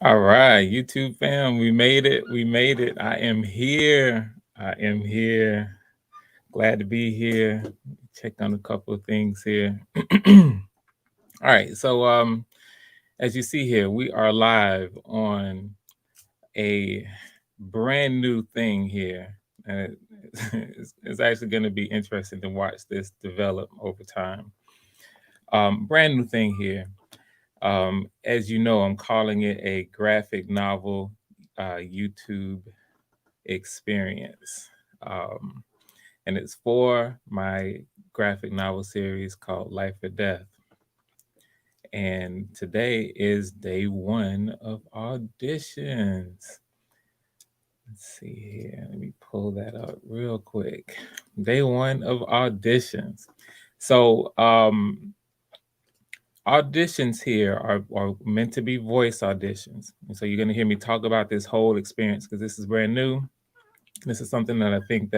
All right, YouTube fam, we made it. We made it. I am here. I am here. Glad to be here. Check on a couple of things here. All right, so as you see here, we are live on a brand new thing here. It's actually going to be interesting to watch this develop over time. Brand new thing here. As you know, I'm calling it a graphic novel YouTube experience. And it's for my graphic novel series called Life or Death. And today is day one of auditions. Let's see here. Let me pull that up real quick. Day one of auditions. So, auditions here are meant to be voice auditions. And so you're going to hear me talk about this whole experience because this is brand new. This is something that I think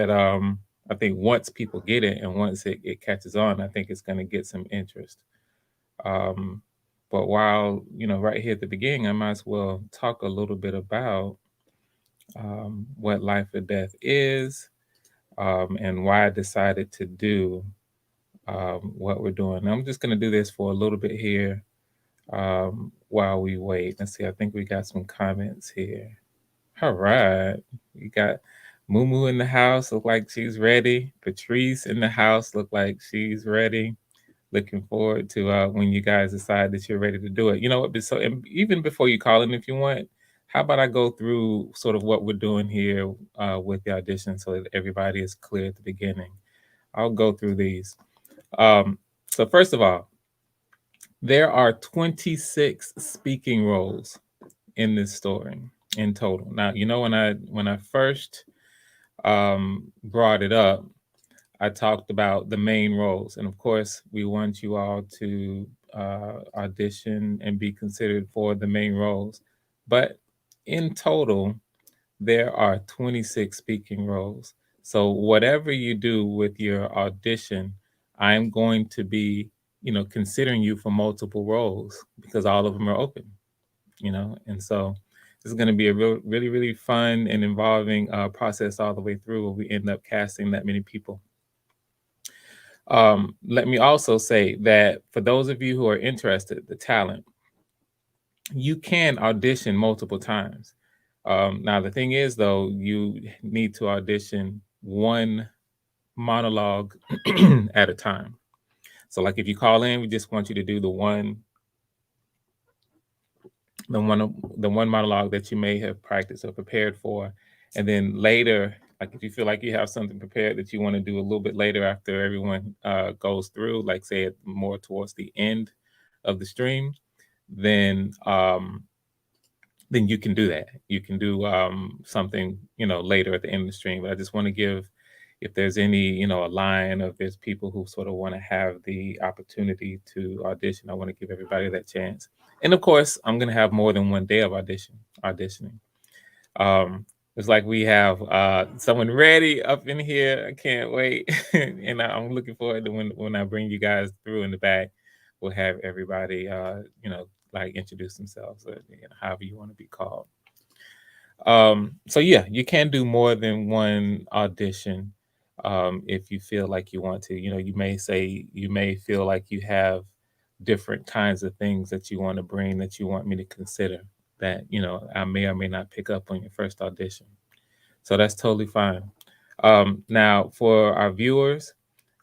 once people get it and once it catches on, I think it's going to get some interest. But while, right here at the beginning, I might as well talk a little bit about what Life or Death is and why I decided to do what we're doing. Now, I'm just going to do this for a little bit here while we wait. Let's see, I think we got some comments here. All right. We got Moo in the house, look like she's ready. Patrice in the house, look like she's ready. Looking forward to when you guys decide that you're ready to do it. You know what? So even before you call in, if you want, how about I go through sort of what we're doing here with the audition so that everybody is clear at the beginning. I'll go through these. So first of all, there are 26 speaking roles in this story in total. Now, when I first brought it up, I talked about the main roles, and of course, we want you all to audition and be considered for the main roles. But in total, there are 26 speaking roles. So whatever you do with your audition, I'm going to be, considering you for multiple roles because all of them are open, and so this is going to be a really, really fun and involving process all the way through where we end up casting that many people. Let me also say that for those of you who are interested, the talent, you can audition multiple times. Now, the thing is, though, you need to audition one monologue at a time. So like if you call in, we just want you to do the one monologue that you may have practiced or prepared for. And then later, like if you feel like you have something prepared that you want to do a little bit later after everyone goes through, like say more towards the end of the stream, then you can do that. You can do something, later at the end of the stream. But I just want to give, if there's any, a line, or if there's people who sort of want to have the opportunity to audition, I want to give everybody that chance. And of course, I'm going to have more than one day of auditioning. It's like we have someone ready up in here. I can't wait. And I'm looking forward to when I bring you guys through in the back. We'll have everybody, like introduce themselves, or, however you want to be called. So yeah, you can do more than one audition if you feel like you want to. You may feel like you have different kinds of things that you want to bring that you want me to consider that, I may or may not pick up on your first audition. So that's totally fine. Now, for our viewers,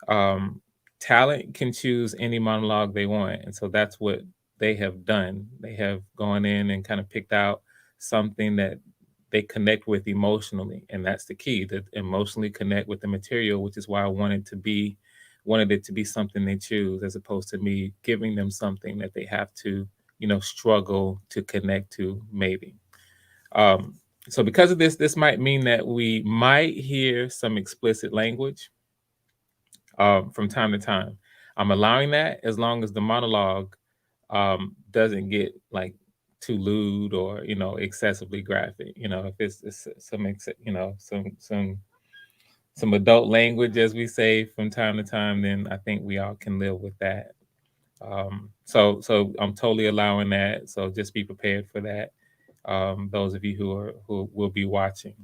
um, talent can choose any monologue they want. And so that's what they have done. They have gone in and kind of picked out something that they connect with emotionally. And that's the key, to emotionally connect with the material, which is why I wanted it to be something they choose, as opposed to me giving them something that they have to, struggle to connect to, maybe. Um, so because of this, this might mean that we might hear some explicit language from time to time. I'm allowing that as long as the monologue doesn't get like too lewd or, excessively graphic. If it's some some adult language, as we say from time to time, then I think we all can live with that. So I'm totally allowing that. So just be prepared for that. Those of you who will be watching.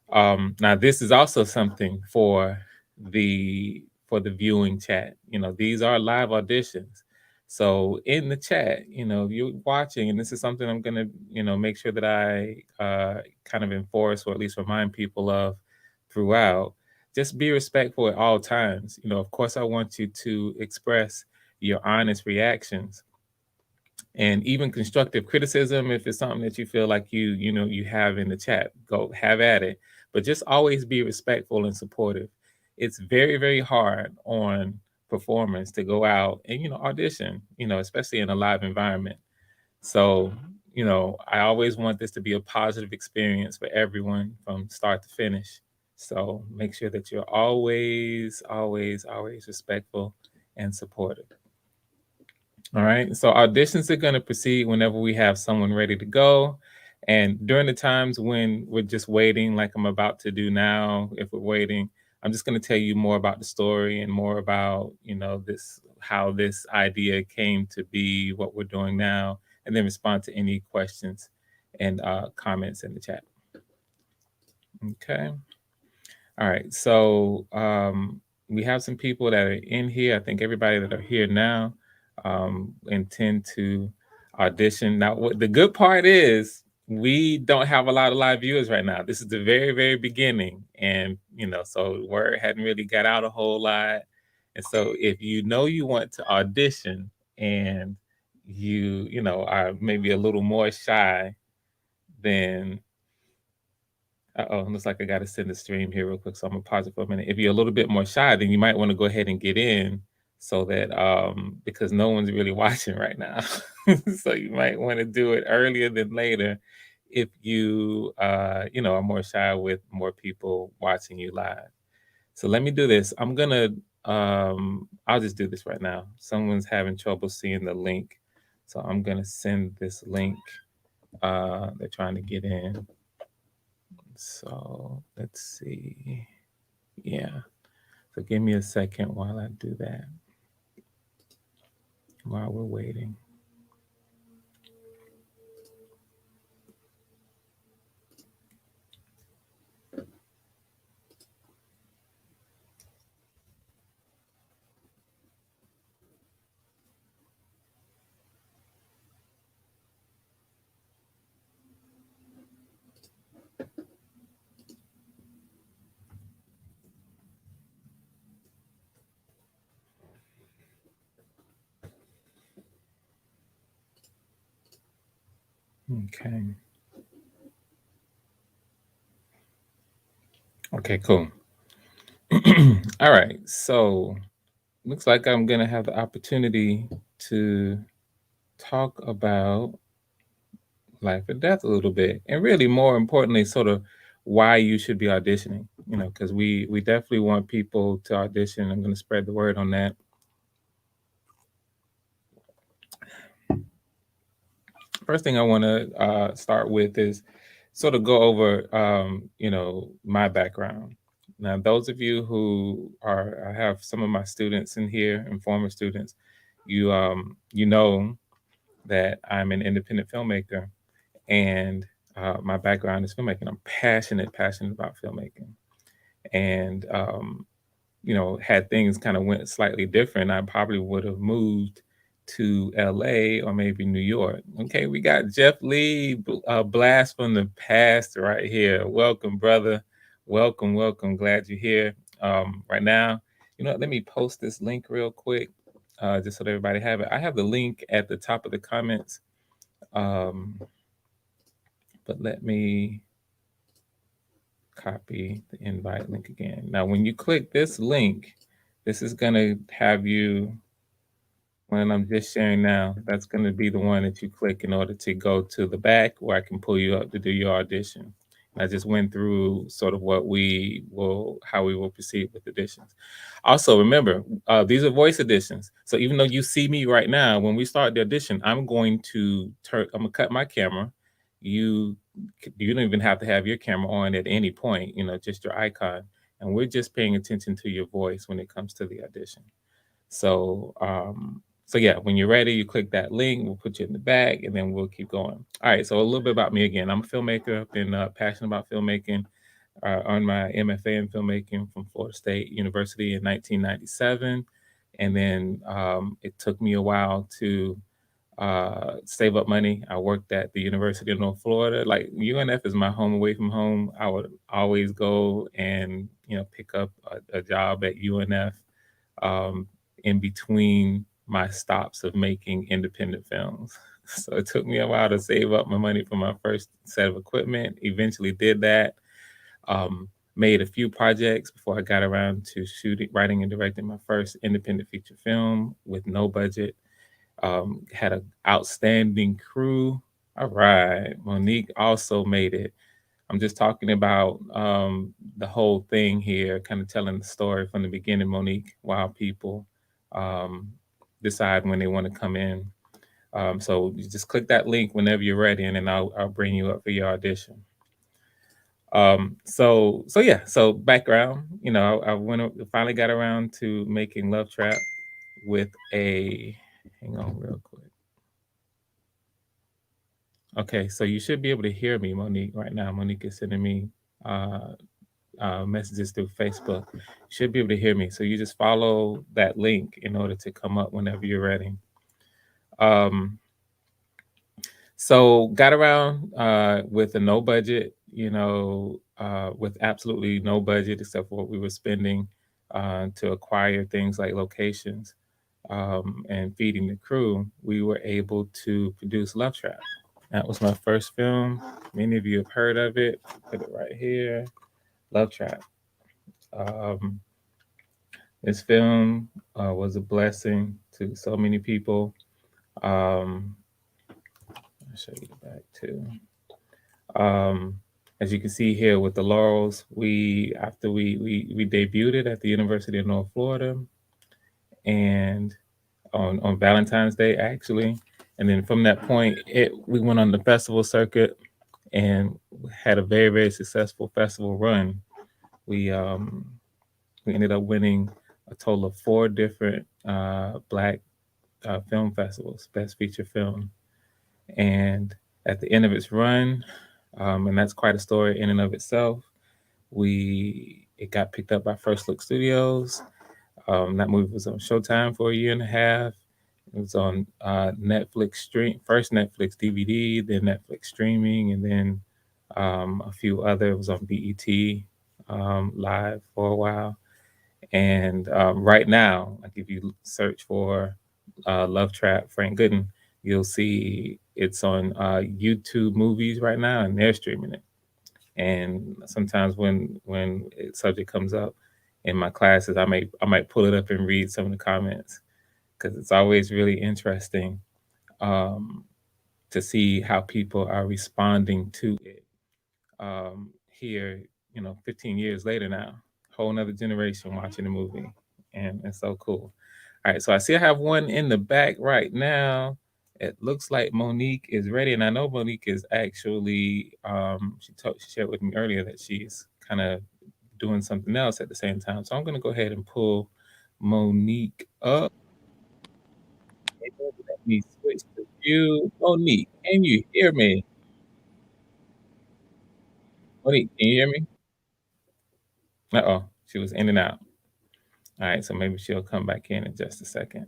Now, this is also something for the viewing chat. These are live auditions. So in the chat, you're watching, and this is something I'm gonna, make sure that I kind of enforce, or at least remind people of throughout. Just be respectful at all times. Of course, I want you to express your honest reactions and even constructive criticism. If it's something that you feel like you have in the chat, go have at it, but just always be respectful and supportive. It's very, very hard on performers to go out and audition, especially in a live environment. So I always want this to be a positive experience for everyone from start to finish. So make sure that you're always, always, always respectful and supportive. All right. So auditions are going to proceed whenever we have someone ready to go. And during the times when we're just waiting, like I'm about to do now, if we're waiting, I'm just going to tell you more about the story and more about, how this idea came to be, what we're doing now, and then respond to any questions and comments in the chat. Okay. All right. So we have some people that are in here. I think everybody that are here now intend to audition. Now, what the good part is, we don't have a lot of live viewers right now. This is the very, very beginning. And, so word hadn't really got out a whole lot. And so if you want to audition and are maybe a little more shy, then looks like I got to send the stream here real quick. So I'm gonna pause it for a minute. If you're a little bit more shy, then you might want to go ahead and get in, so that because no one's really watching right now. So you might want to do it earlier than later if you are more shy with more people watching you live. So let me do this. I'll just do this right now. Someone's having trouble seeing the link. So I'm gonna send this link. They're trying to get in. So let's see. Yeah. So give me a second while I do that. While we're waiting. Okay. Okay, cool. All right. So looks like I'm gonna have the opportunity to talk about life and death a little bit, and really more importantly, sort of why you should be auditioning. Because we definitely want people to audition. I'm gonna spread the word on that. First thing I want to start with is sort of go over, my background. Now, those of you who I have some of my students in here and former students, you know that I'm an independent filmmaker, and my background is filmmaking. I'm passionate about filmmaking, and had things kind of went slightly different, I probably would have moved to LA or maybe New York. Okay, we got Jeff Lee, blast from the past right here. Welcome, brother. Welcome, welcome. Glad you're here. Right now, let me post this link real quick, just so that everybody have it. I have the link at the top of the comments, but let me copy the invite link again. Now, when you click this link, this is going to have you, when I'm just sharing now, that's going to be the one that you click in order to go to the back where I can pull you up to do your audition. I just went through sort of how we will proceed with auditions. Also, remember, these are voice auditions. So even though you see me right now, when we start the audition, I'm going to cut my camera. You don't even have to have your camera on at any point, just your icon. And we're just paying attention to your voice when it comes to the audition. So, yeah, when you're ready, you click that link. We'll put you in the bag, and then we'll keep going. All right. So a little bit about me again. I'm a filmmaker. I've been passionate about filmmaking. Earned my MFA in filmmaking from Florida State University in 1997, and then it took me a while to save up money. I worked at the University of North Florida. Like, UNF is my home away from home. I would always go and pick up a job at UNF in between my stops of making independent films. So it took me a while to save up my money for my first set of equipment. Eventually did that. Made a few projects before I got around to writing, and directing my first independent feature film with no budget. Had an outstanding crew. All right. Monique also made it. I'm just talking about the whole thing here, kind of telling the story from the beginning, Monique, while people decide when they want to come in. So you just click that link whenever you're ready, and then I'll bring you up for your audition. So background, finally got around to making Love Trap with hang on real quick. Okay, so you should be able to hear me, Monique, right now. Monique is sending me messages through Facebook. You should be able to hear me. So you just follow that link in order to come up whenever you're ready. So got around with a no budget, with absolutely no budget except for what we were spending to acquire things like locations and feeding the crew. We were able to produce Love Trap. That was my first film. Many of you have heard of it. Put it right here. Love Trap. This film was a blessing to so many people. I'll show you the back too. As you can see here with the Laurels, after we debuted it at the University of North Florida, and on Valentine's Day actually, and then from that point we went on the festival circuit and had a very, very successful festival run. We ended up winning a total of 4 different Black film festivals, Best Feature Film. And at the end of its run, and that's quite a story in and of itself, it got picked up by First Look Studios. That movie was on Showtime for a year and a half. It was on Netflix first Netflix DVD, then Netflix streaming, and then a few other. It was on BET Live for a while. And right now, like if you search for Love Trap Frank Gooden, you'll see it's on YouTube Movies right now, and they're streaming it. And sometimes when a subject comes up in my classes, I might pull it up and read some of the comments, because it's always really interesting to see how people are responding to it. Here, 15 years later now, whole nother generation watching the movie, and it's so cool. All right, so I see I have one in the back right now, It looks like Monique is ready, and I know Monique is actually she shared with me earlier that she's kind of doing something else at the same time. So I'm going to go ahead and pull Monique up. Let me switch the view. Monique, can you hear me? Monique, can you hear me? Uh-oh, she was in and out. All right, so maybe she'll come back in just a second.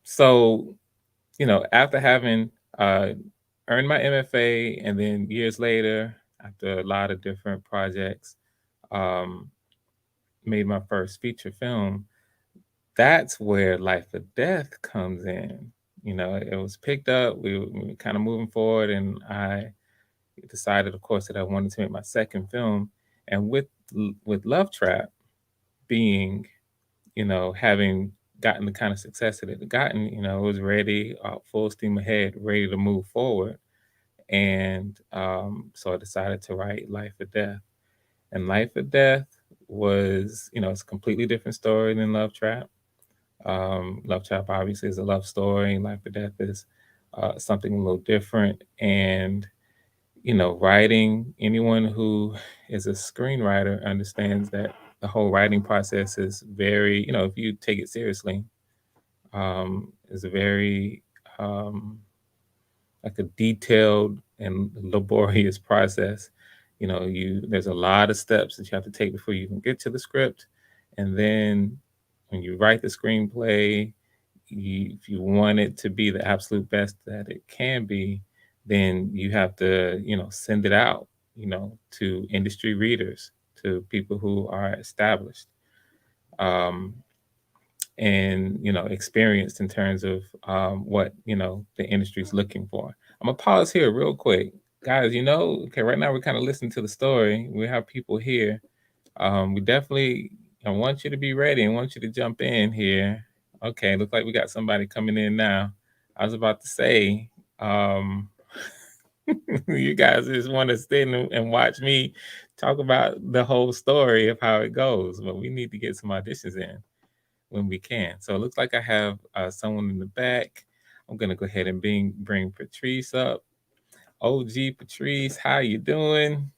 So, after having earned my MFA and then years later, after a lot of different projects, um, made my first feature film. That's where Life or Death comes in. It was picked up. We were kind of moving forward, and I decided, of course, that I wanted to make my second film. And with Love Trap being, having gotten the kind of success that it had gotten, it was ready, full steam ahead, ready to move forward. And so I decided to write Life or Death. And Life or Death was, it's a completely different story than Love Trap. Love Trap obviously is a love story. Life or Death is something a little different. And, writing, anyone who is a screenwriter understands that the whole writing process is very, if you take it seriously, is a very like a detailed and laborious process. There's a lot of steps that you have to take before you can get to the script, and then when you write the screenplay, if you want it to be the absolute best that it can be, then you have to send it out to industry readers, to people who are established. And experienced in terms of what the industry is looking for. I'm gonna pause here real quick, guys. Okay, right now we're kind of listening to the story. We have people here. We definitely, I want you to be ready and want you to jump in here. Okay, looks like we got somebody coming in now. I was about to say, um, you guys just want to sit and watch me talk about the whole story of how it goes, but we need to get some auditions in when we can. So it looks like I have someone in the back. I'm gonna go ahead and bring Patrice up. OG Patrice, how you doing?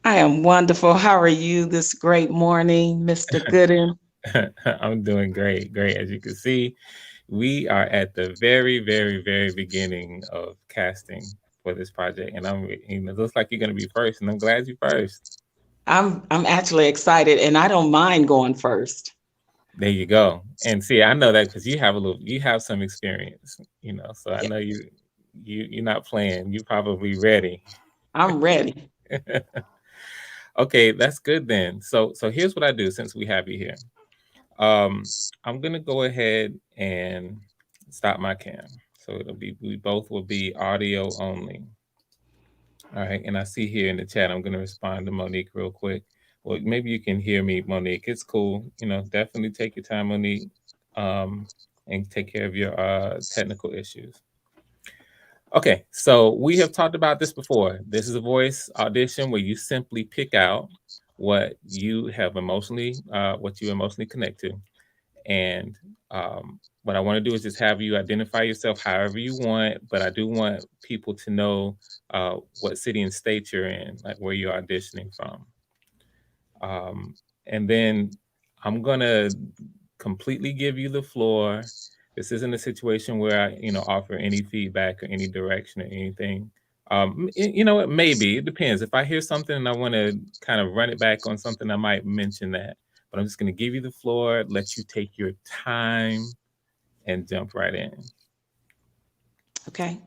I am wonderful. How are you this great morning, Mr. Gooden? I'm doing great, great. As you can see, we are at the very, very, very beginning of casting for this project, and it looks like you're gonna be first, and I'm glad you're first. I'm actually excited and I don't mind going first. There you go. And see, I know that because you have some experience, so I Yeah, know you're not playing. You're probably ready. I'm ready. Okay, that's good then. So here's what I do since we have you here. Um, I'm gonna go ahead and stop my cam. So we both will be audio only. All right, and I see here in the chat, I'm gonna respond to Monique real quick. Well, maybe you can hear me, Monique. It's cool. Definitely take your time, Monique, and take care of your technical issues. Okay, so we have talked about this before. This is a voice audition where you simply pick out what you emotionally connect to, and what I want to do is just have you identify yourself however you want. But I do want people to know what city and state you're in, like where you're auditioning from. Um, and then I'm gonna completely give you the floor. This isn't a situation where I, offer any feedback or any direction or anything. You know what? Maybe it depends. If I hear something and I want to kind of run it back on something, I might mention that. But I'm just going to give you the floor, let you take your time, and jump right in. Okay.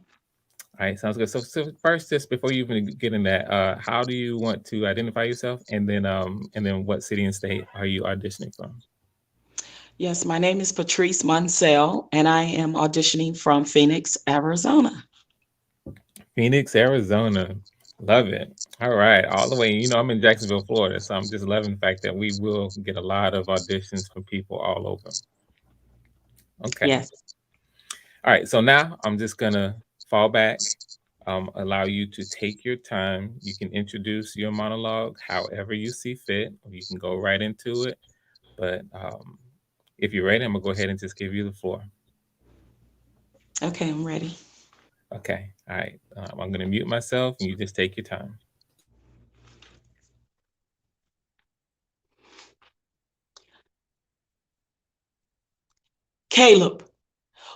All right, sounds good. So first, just before you even get in that, how do you want to identify yourself, and then what city and state are you auditioning from? Yes, my name is Patrice Munsell and I am auditioning from Phoenix, Arizona. Phoenix, Arizona. Love it. All right, all the way. I'm in Jacksonville, Florida, so I'm just loving the fact that we will get a lot of auditions from people all over. Okay. Yes. All right, so now I'm just gonna fall back, allow you to take your time. You can introduce your monologue however you see fit, or you can go right into it. But if you're ready, I'm gonna go ahead and just give you the floor. Okay, I'm ready. Okay. All right. I'm going to mute myself and you just take your time. Caleb,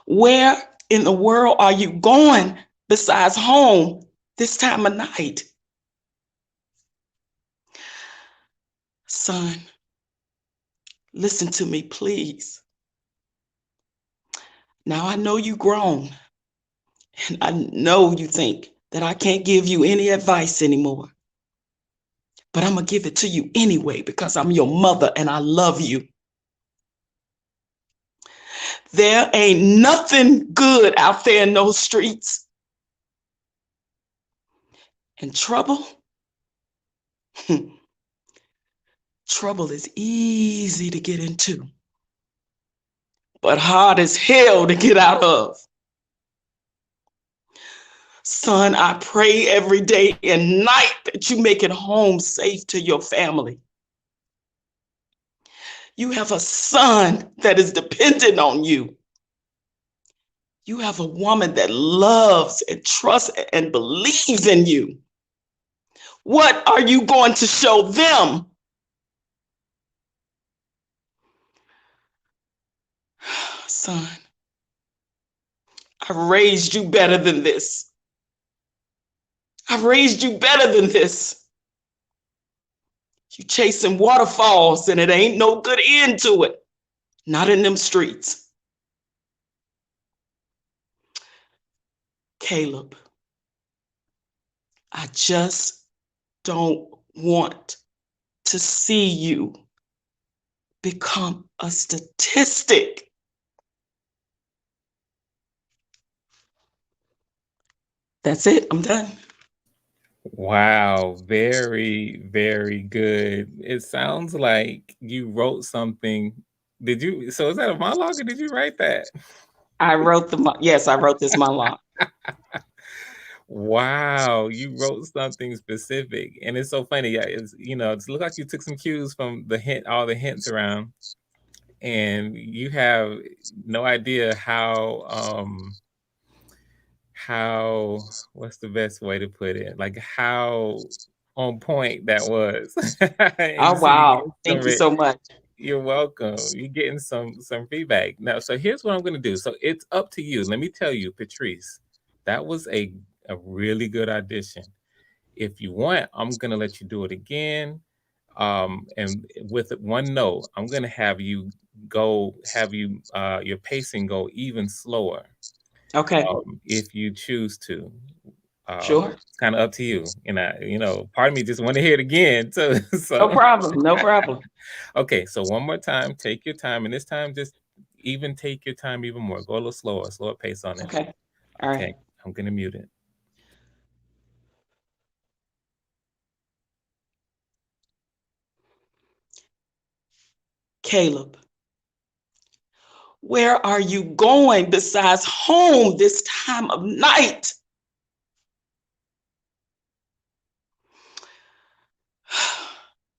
where in the world are you going besides home this time of night? Son, listen to me, please. Now I know you grown, and I know you think that I can't give you any advice anymore. But I'm going to give it to you anyway because I'm your mother and I love you. There ain't nothing good out there in those streets. And trouble, trouble is easy to get into, but hard as hell to get out of. Son, I pray every day and night that you make it home safe to your family. You have a son that is dependent on you. You have a woman that loves and trusts and believes in you. What are you going to show them? Son, I raised you better than this. I raised you better than this. You chasing waterfalls and it ain't no good end to it. Not in them streets. Caleb, I just don't want to see you become a statistic. That's it. I'm done. Wow, very, very good. It sounds like you wrote something. Did you? So is that a monologue or did you write that? Yes, I wrote this monologue. Wow, you wrote something specific, and it's so funny. Yeah, it's it's look like you took some cues from the hint, all the hints around, and you have no idea how what's the best way to put it? Like how on point that was. And Oh, so you're wow. getting Thank you so much. you're welcome. You're getting some feedback. Now, so here's what I'm gonna do. So it's up to you. Let me tell you, Patrice, that was a really good audition. If you want, I'm gonna let you do it again. And with one note, I'm gonna have you your pacing go even slower, Okay. if you choose to. Sure. It's kind of up to you. And part of me just want to hear it again too. No So, problem. No problem. okay. So one more time, take your time, and this time just even take your time even more. Go a little slower pace on it. Okay. All right. Okay, I'm gonna mute it. Caleb, where are you going besides home this time of night?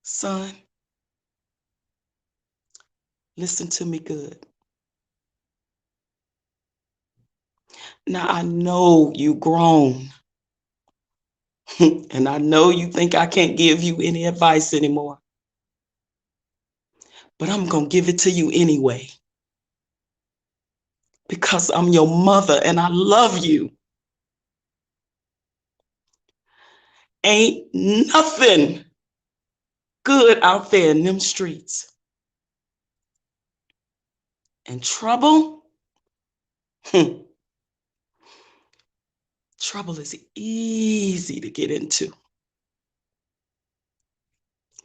Son, listen to me good. Now I know you grown, and I know you think I can't give you any advice anymore, but I'm going to give it to you anyway because I'm your mother and I love you. Ain't nothing good out there in them streets. And trouble, trouble is easy to get into,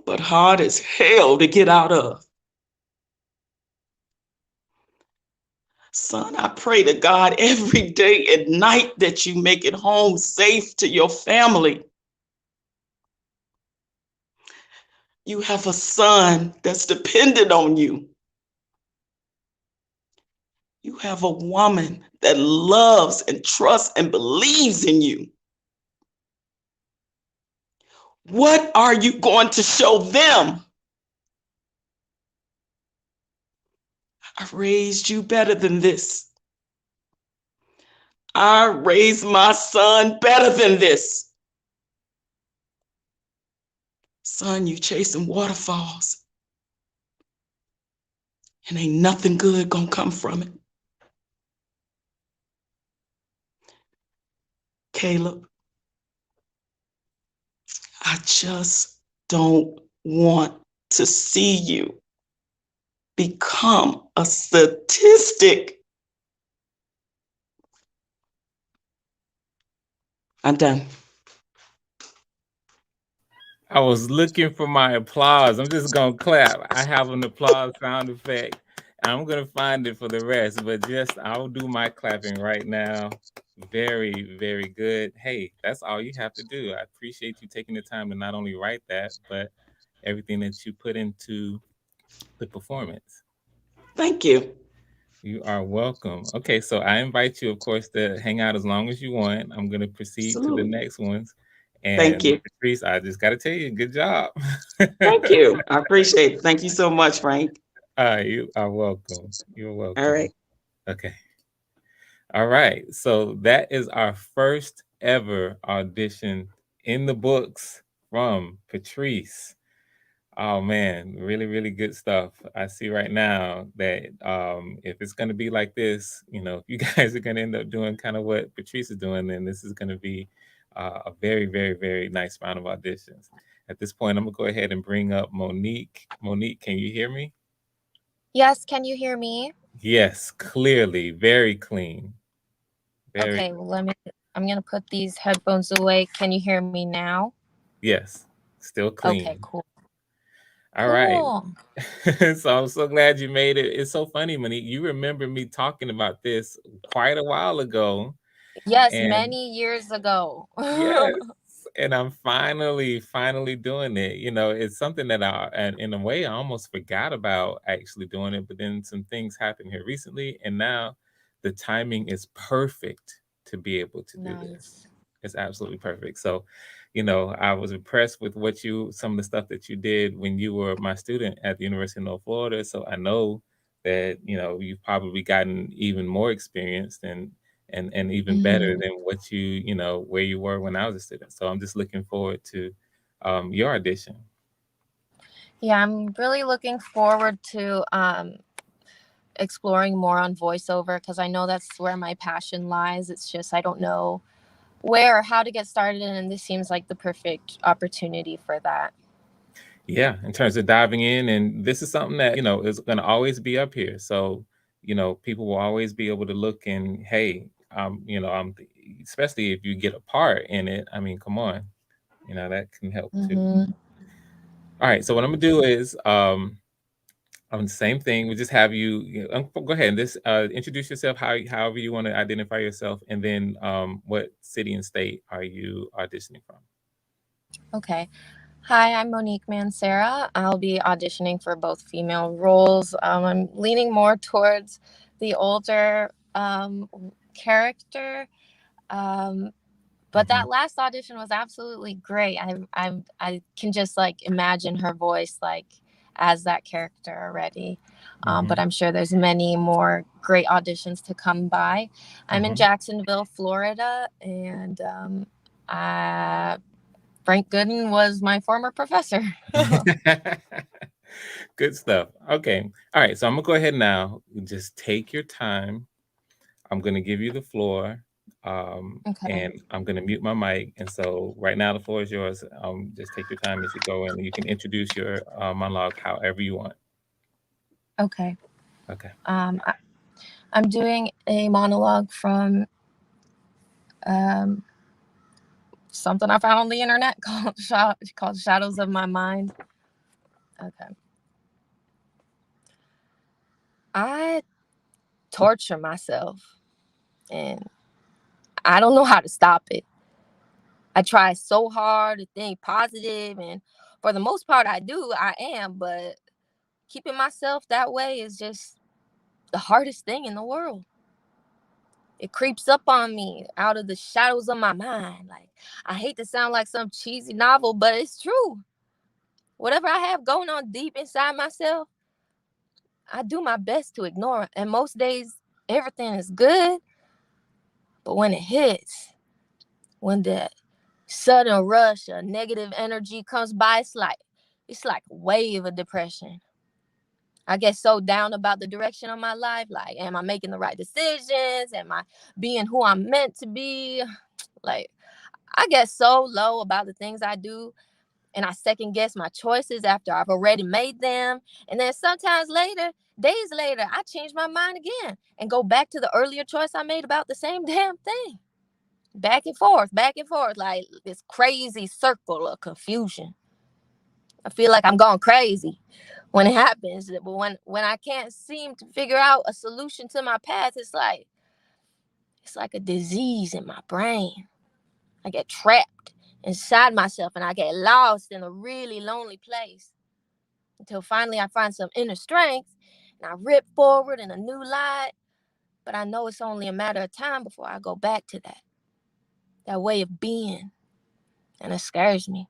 but hard as hell to get out of. Son, I pray to God every day and night that you make it home safe to your family. You have a son that's dependent on you. You have a woman that loves and trusts and believes in you. What are you going to show them? I raised you better than this. I raised my son better than this. Son, you chasing waterfalls, and ain't nothing good gonna come from it. Caleb, I just don't want to see you become a statistic. I'm done. I was looking for my applause. I'm just gonna clap. I have an applause sound effect. I'm gonna find it for the rest, but just I'll do my clapping right now. Very, very good. Hey, that's all you have to do. I appreciate you taking the time to not only write that, but everything that you put into the performance. Thank you. You are welcome. Okay, so I invite you, of course, to hang out as long as you want. I'm going to proceed to the Absolutely. next ones. Thank And you. Patrice, I just got to tell you, good job. Thank you. I appreciate it. Thank you so much, Frank. You are welcome. You're All welcome. right. Okay. All right. So that is our first ever audition in the books from Patrice. Oh man, really, really good stuff. I see right now that if it's going to be like this, if you guys are going to end up doing kind of what Patrice is doing, then this is going to be a very, very, very nice round of auditions. At this point, I'm going to go ahead and bring up Monique. Monique, can you hear me? Yes, can you hear me? Yes, clearly, very clean. Very, Okay, well, I'm gonna put these headphones away. Can you hear me now? yes, still Okay, clean. cool. All right. Cool. So I'm so glad you made it. It's so funny, Monique. You remember me talking about this quite a while ago. Yes, And many years ago. yes, and I'm finally doing it. It's something that and in a way, I almost forgot about actually doing it, but then some things happened here recently, and now the timing is perfect to be able to do this. Nice. It's absolutely perfect. So, I was impressed with some of the stuff that you did when you were my student at the University of North Florida. So I know that, you've probably gotten even more experienced and even better Mhm. than where you were when I was a student. So I'm just looking forward to your audition. Yeah, I'm really looking forward to exploring more on voiceover because I know that's where my passion lies. It's just I don't know where or how to get started, and this seems like the perfect opportunity for that. Yeah, in terms of diving in, and this is something that, is going to always be up here. So, people will always be able to look and, hey, especially if you get a part in it. I mean, come on, that can help too. Hmm. All right, so what I'm gonna do is, on the same thing, we just have go ahead and this introduce yourself however you want to identify yourself, and then what city and state are you auditioning from? Okay. Hi, I'm Monique Mancera. I'll be auditioning for both female roles. I'm leaning more towards the older character, um, but Hmm. that last audition was absolutely great. I can just like imagine her voice like as that character already. But Hmm. I'm sure there's many more great auditions to come by. I'm in Hmm. Jacksonville, Florida, and Frank Gooden was my former professor. Good stuff. Okay. All right. So I'm gonna go ahead now. Just take your time. I'm gonna give you the floor. Okay. And I'm gonna mute my mic. And so right now the floor is yours. Just take your time as you go in, and you can introduce your monologue however you want. Okay. Okay. I, I'm doing a monologue from um, something I found on the internet called Shadows of My Mind. Okay. I torture myself and I don't know how to stop it. I try so hard to think positive, and for the most part, I am, but keeping myself that way is just the hardest thing in the world. It creeps up on me out of the shadows of my mind. Like, I hate to sound like some cheesy novel, but it's true. Whatever I have going on deep inside myself, I do my best to ignore it. And most days, everything is good, But when it hits, when the sudden rush of negative energy comes by, it's like a wave of depression. I get so down about the direction of my life. Like, am I making the right decisions? Am I being who I'm meant to be? Like, I get so low about the things I do, and I second guess my choices after I've already made them. And then sometimes later, days later, I change my mind again and go back to the earlier choice I made about the same damn thing. Back and forth, like this crazy circle of confusion. I feel like I'm going crazy when it happens. But when I can't seem to figure out a solution to my path, it's like a disease in my brain. I get trapped inside myself and I get lost in a really lonely place until finally I find some inner strength and I rip forward in a new light. But I know it's only a matter of time before I go back to that way of being. And it scares me.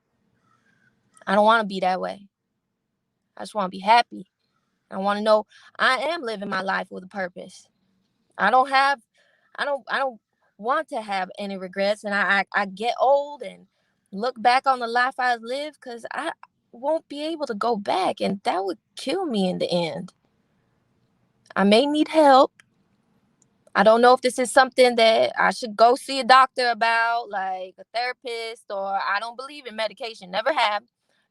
I don't want to be that way. I just want to be happy. I want to know I am living my life with a purpose. I don't have, I don't want to have any regrets. And I get old and look back on the life I've lived because I won't be able to go back. And that would kill me in the end. I may need help. I don't know if this is something that I should go see a doctor about, like a therapist, or I don't believe in medication. Never have.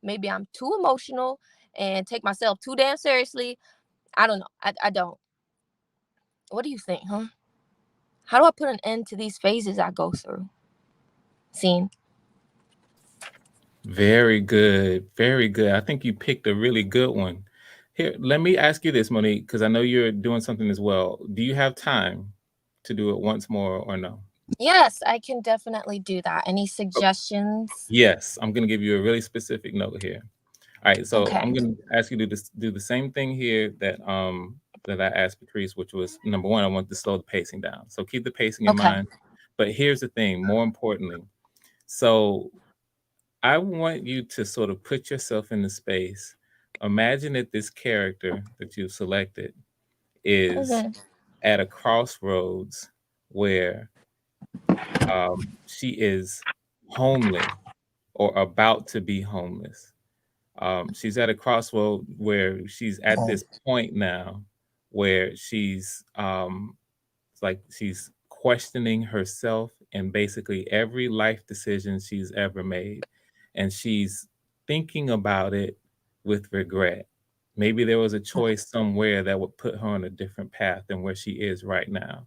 Maybe I'm too emotional and take myself too damn seriously. I don't know. I don't. What do you think, huh? How do I put an end to these phases I go through? Scene. Very good. Very good. I think you picked a really good one. Here, let me ask you this, Monique, because I know you're doing something as well. Do you have time to do it once more or no? Yes, I can definitely do that. Any Oh, suggestions? yes, I'm going to give you a really specific note here. All right, so I'm Okay. going to ask you to do the same thing here that I asked Patrice, which was number one, I want to slow the pacing down. So keep the pacing in Okay. mind. But here's the thing, more importantly. So I want you to sort of put yourself in the space. Imagine that this character that you've selected is Okay. at a crossroads where she is homeless or about to be homeless. She's at a crossroad where she's at this point now where it's like she's questioning herself and basically every life decision she's ever made. And she's thinking about it with regret. Maybe there was a choice somewhere that would put her on a different path than where she is right now.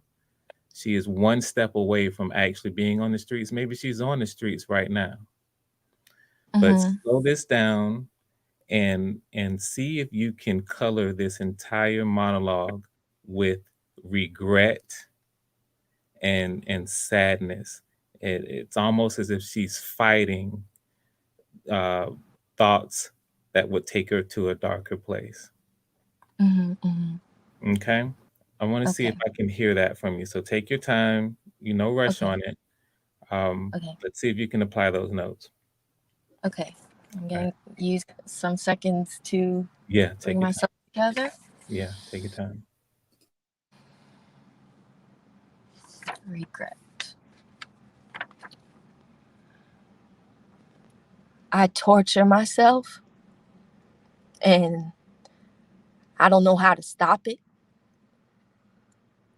She is one step away from actually being on the streets. Maybe she's on the streets right now. But Mm-hmm. slow this down and see if you can color this entire monologue with regret and sadness. It's almost as if she's fighting uh, thoughts that would take her to a darker place. Mm-hmm. Mm-hmm. Okay, I want to see if Okay. I can hear that from you. So take your time. No rush Okay. on it. Okay. Let's see if you can apply those notes. Okay. I'm All right. going to use some seconds to Yeah, bring take your time. myself together. Yeah, take your time. Regret. I torture myself and I don't know how to stop it.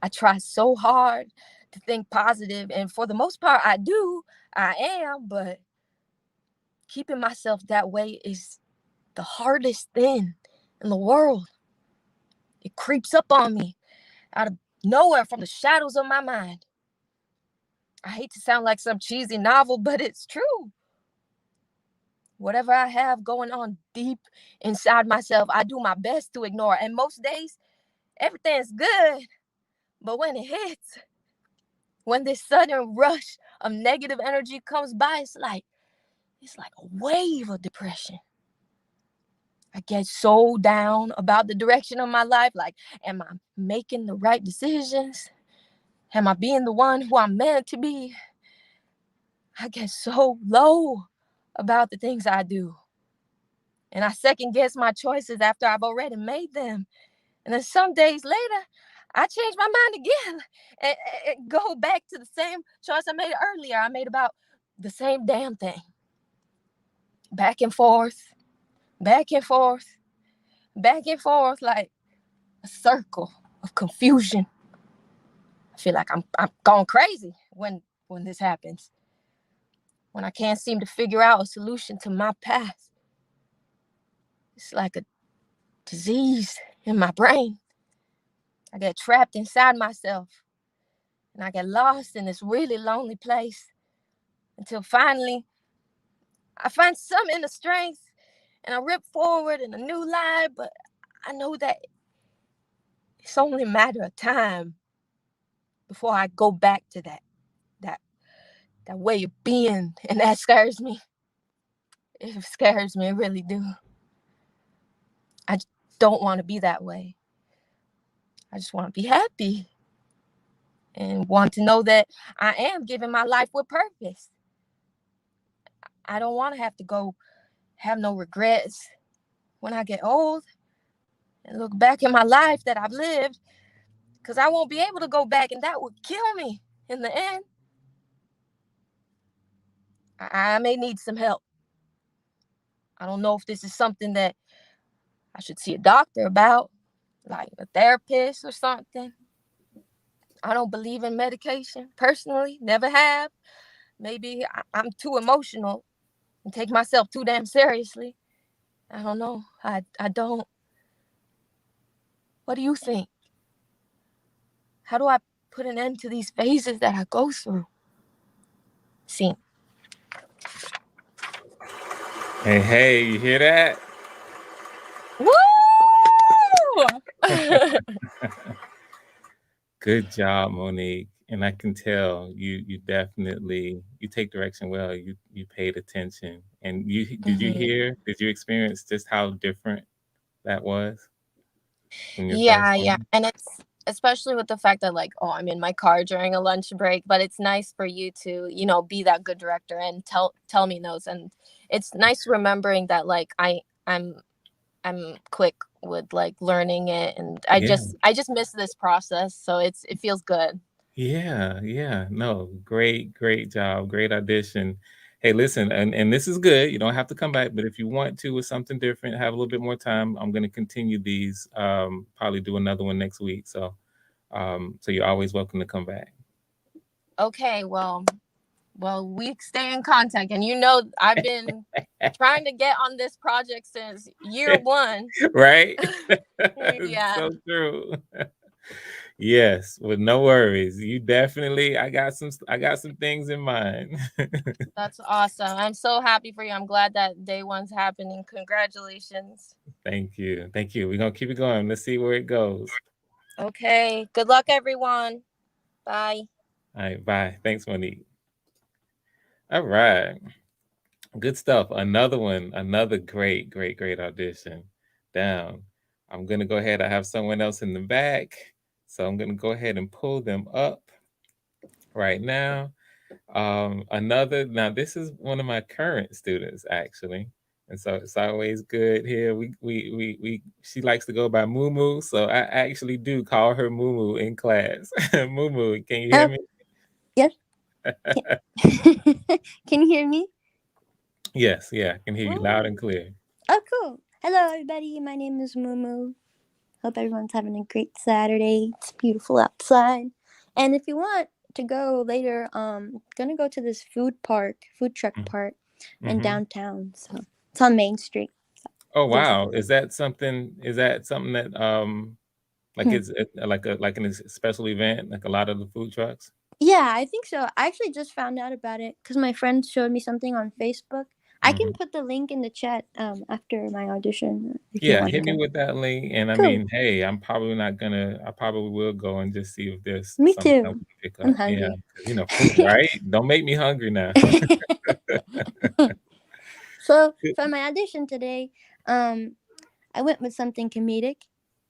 I try so hard to think positive, and for the most part, I am, but keeping myself that way is the hardest thing in the world. It creeps up on me out of nowhere from the shadows of my mind. I hate to sound like some cheesy novel, but it's true. Whatever I have going on deep inside myself, I do my best to ignore. And most days, everything's good. But when it hits, when this sudden rush of negative energy comes by, it's like a wave of depression. I get so down about the direction of my life. Like, am I making the right decisions? Am I being the one who I'm meant to be? I get so low about the things I do. And I second guess my choices after I've already made them. And then some days later, I changed my mind again and go back to the same choice I made earlier. I made about the same damn thing. Back and forth, back and forth, back and forth, like a circle of confusion. I feel like I'm going crazy when this happens. When I can't seem to figure out a solution to my past. It's like a disease in my brain. I get trapped inside myself. And I get lost in this really lonely place. Until finally, I find some inner strength. And I rip forward in a new life. But I know that it's only a matter of time before I go back to that way of being. And that scares me. It scares me, it really do. I don't want to be that way. I just want to be happy. And want to know that I am giving my life with purpose. I don't want to have to go have no regrets when I get old and look back in my life that I've lived, because I won't be able to go back and that would kill me in the end. I may need some help. I don't know if this is something that I should see a doctor about, like a therapist or something. I don't believe in medication personally, never have. Maybe I'm too emotional and take myself too damn seriously. I don't know. I don't. What do you think? How do I put an end to these phases that I go through? See. Hey, you hear that? Woo! Good job, Monique. And I can tell you definitely you take direction well. You paid attention. And did you hear? Did you experience just how different that was from your first Yeah. one? And it's especially with the fact that, like, oh, I'm in my car during a lunch break, but it's nice for you to, be that good director and tell me those. And it's nice remembering that, like, I'm quick with, like, learning it, and I Yeah. just miss this process, so it feels good. Yeah. No, great job. Great audition. Hey, listen, and this is good. You don't have to come back, but if you want to with something different, have a little bit more time, I'm gonna continue these, probably do another one next week. So you're always welcome to come back. Okay, well, we stay in contact, and I've been trying to get on this project since year one. Right? It's Yeah. so true. Yes, with no worries. You definitely I got some things in mind. That's awesome. I'm so happy for you. I'm glad that day one's happening. Congratulations. Thank you. We're gonna keep it going. Let's see where it goes. Okay. Good luck, everyone. Bye. All right, bye. Thanks, Monique. All right. Good stuff. Another one, another great audition. Down. I'm gonna go ahead. I have someone else in the back. So I'm gonna go ahead and pull them up right now. Now this is one of my current students actually, and so it's always good here. She likes to go by Moo Moo, so I actually do call her Moo Moo in class. Moo Moo, can you hear me? Yes. Can you hear me? Yes, yeah, I can hear you loud and clear. Oh, cool. Hello, everybody. My name is Mumu. Hope everyone's having a great Saturday. It's beautiful outside. And if you want to go later, gonna go to this food truck park in downtown. So it's on Main Street. So. Oh wow, is that something that like it's like in a special event, like a lot of the food trucks? Yeah, I think so. I actually just found out about it because my friend showed me something on Facebook. I can put the link in the chat after my audition. If you Yeah, want hit to me go. with that link. And I Cool. mean, hey, I probably will go and just see if there's Me something I too. can pick I'm up. Yeah, hungry. food, right? Don't make me hungry now. So for my audition today, I went with something comedic,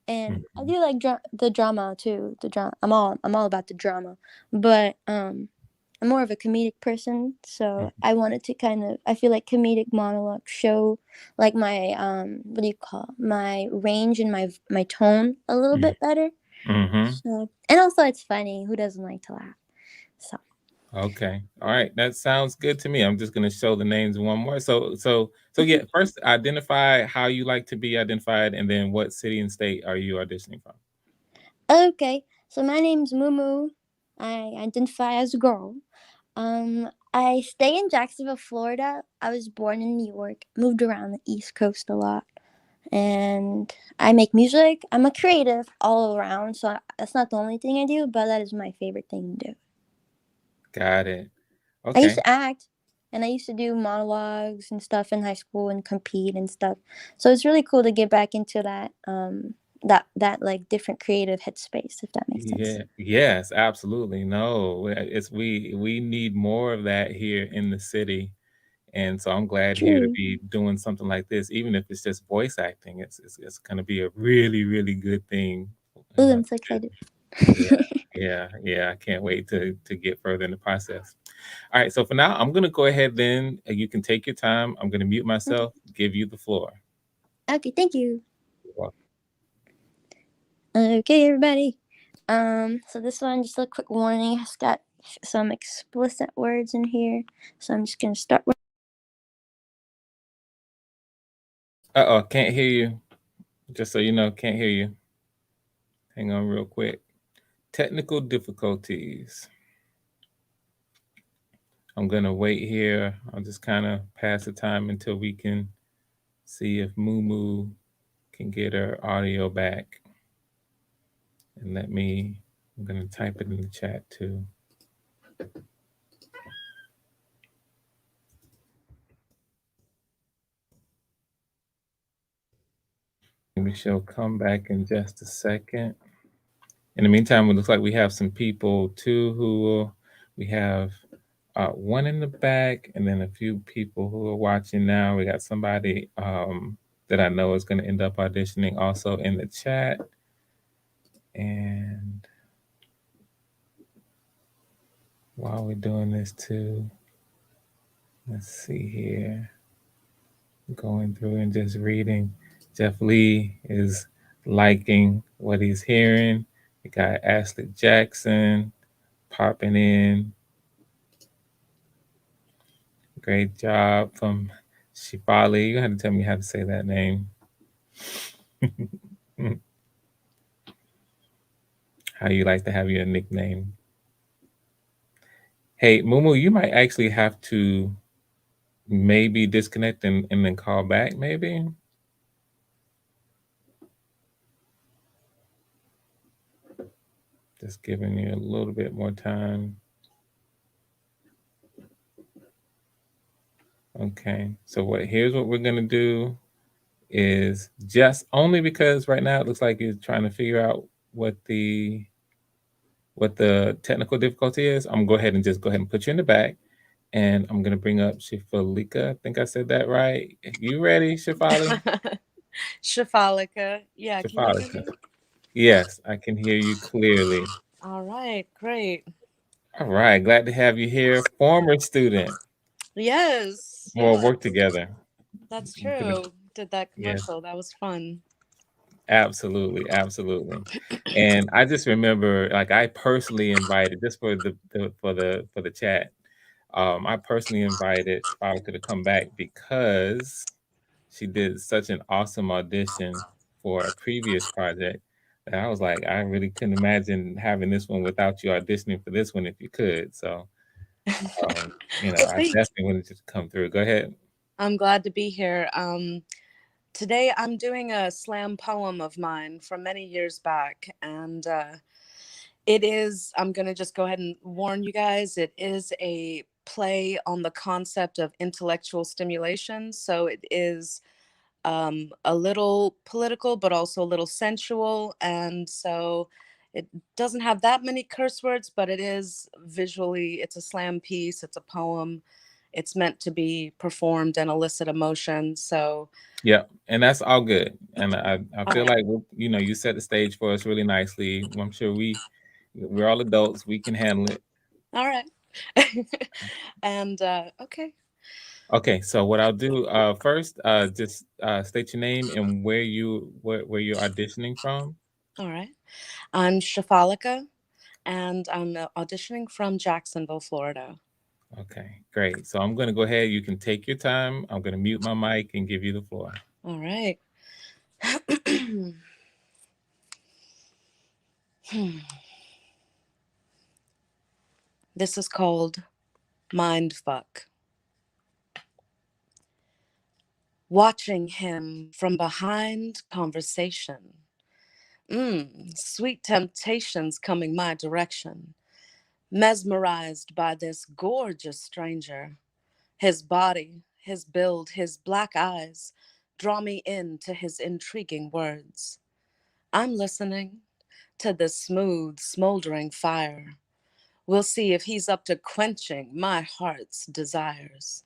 and I do like the drama too. I'm all about the drama, but I'm more of a comedic person, so I wanted to I feel like comedic monologue show like my what do you call it? My range and my tone a little bit better. Mm-hmm. So, and also it's funny. Who doesn't like to laugh? So. Okay. All right. That sounds good to me. I'm just going to show the names one more. So yeah, first identify how you like to be identified, and then what city and state are you auditioning from? Okay, so my name's Mumu. I identify as a girl. I stay in Jacksonville, Florida. I was born in New York, moved around the East Coast a lot, and I make music. I'm a creative all around, so that's not the only thing I do, but that is my favorite thing to do. Got it. I used Okay. to act, and I used to do monologues and stuff in high school and compete and stuff. So it's really cool to get back into that that like different creative headspace, if that makes sense. Yeah. Yes, absolutely. No, it's we need more of that here in the city. And so I'm glad here to True. be doing something like this, even if it's just voice acting. It's going to be a really, really good thing. Ooh, And I'm so excited. yeah, yeah. I can't wait to get further in the process. All right. So for now, I'm going to go ahead then. You can take your time. I'm going to mute Okay. myself, give you the floor. Okay, thank you. You're welcome. Okay, everybody. So this one, just a quick warning. It's got some explicit words in here. So I'm just gonna start with. Uh-oh, can't hear you. Just so you know, can't hear you. Hang on real quick. Technical difficulties. I'm going to wait here. I'll just kind of pass the time until we can see if Mumu can get her audio back. And I'm going to type it in the chat too. Maybe she'll come back in just a second. In the meantime, it looks like we have some people too we have one in the back, and then a few people who are watching now. We got somebody that I know is going to end up auditioning also in the chat. And while we're doing this too, let's see here. Going through and just reading. Jeff Lee is liking what he's hearing. We got Ashley Jackson popping in. Great job from Shifali. You have to tell me how to say that name. How you like to have your nickname. Hey, Mumu, you might actually have to maybe disconnect and then call back, maybe. Just giving you a little bit more time. Okay, so here's what we're gonna do is just only because right now it looks like you're trying to figure out what the technical difficulty is. I'm gonna go ahead and put you in the back, and I'm gonna bring up Shifalika. I think I said that right. You ready, Shifali? Shafalika. Yeah, can you hear Shifalika. me? Yes, I can hear you clearly. All right, great. All right, glad to have you here. Former student. Yes, We'll yes, work together. that's I'm gonna, true. Did that yes, commercial. That was fun. absolutely, absolutely. And I just remember, like, I personally invited just for the chat. I personally invited Shifalika to come back because she did such an awesome audition for a previous project that I was like, I really couldn't imagine having this one without you auditioning for this one if you could. So, Well, I thanks. definitely wanted you to come through. Go ahead. I'm glad to be here. Today I'm doing a slam poem of mine from many years back, and it is, I'm going to just go ahead and warn you guys, it is a play on the concept of intellectual stimulation. So it is a little political, but also a little sensual. And so it doesn't have that many curse words, but it is visually, it's a slam piece, it's a poem. It's meant to be performed and elicit emotion. So, Yeah, and that's all good. And I all feel right. like you set the stage for us really nicely. I'm sure we're all adults. We can handle it. All right. And okay. Okay, so what I'll do first, just state your name and where you're auditioning from. All right. I'm Shafalika, and I'm auditioning from Jacksonville, Florida. Okay, great. So I'm going to go ahead. You can take your time. I'm going to mute my mic and give you the floor. All right. This is called Mindfuck. Watching him from behind conversation. Sweet temptations coming my direction. Mesmerized by this gorgeous stranger. His body, his build, his black eyes draw me into his intriguing words. I'm listening to this smooth, smoldering fire. We'll see if he's up to quenching my heart's desires.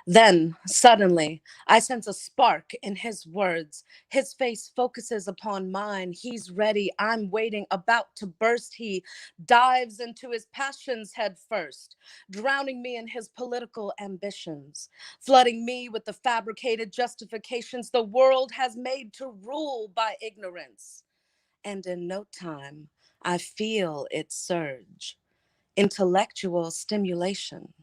Then, suddenly, I sense a spark in his words. His face focuses upon mine. He's ready. I'm waiting, about to burst. He dives into his passions head first, drowning me in his political ambitions, flooding me with the fabricated justifications the world has made to rule by ignorance. And in no time, I feel it surge. Intellectual stimulation.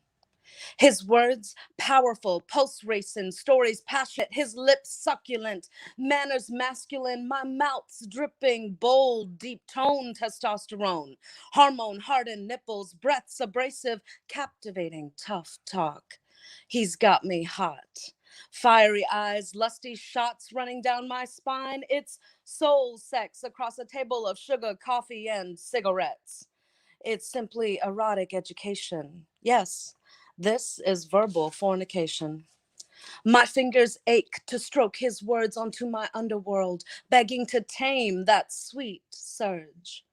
His words powerful, pulse racing, stories passionate, his lips succulent, manners masculine, my mouth's dripping, bold, deep tone testosterone, hormone hardened nipples, breaths abrasive, captivating, tough talk. He's got me hot. Fiery eyes, lusty shots running down my spine. It's soul sex across a table of sugar, coffee, and cigarettes. It's simply erotic education. Yes, this is verbal fornication. My fingers ache to stroke his words onto my underworld, begging to tame that sweet surge.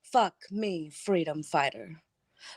Fuck me, freedom fighter.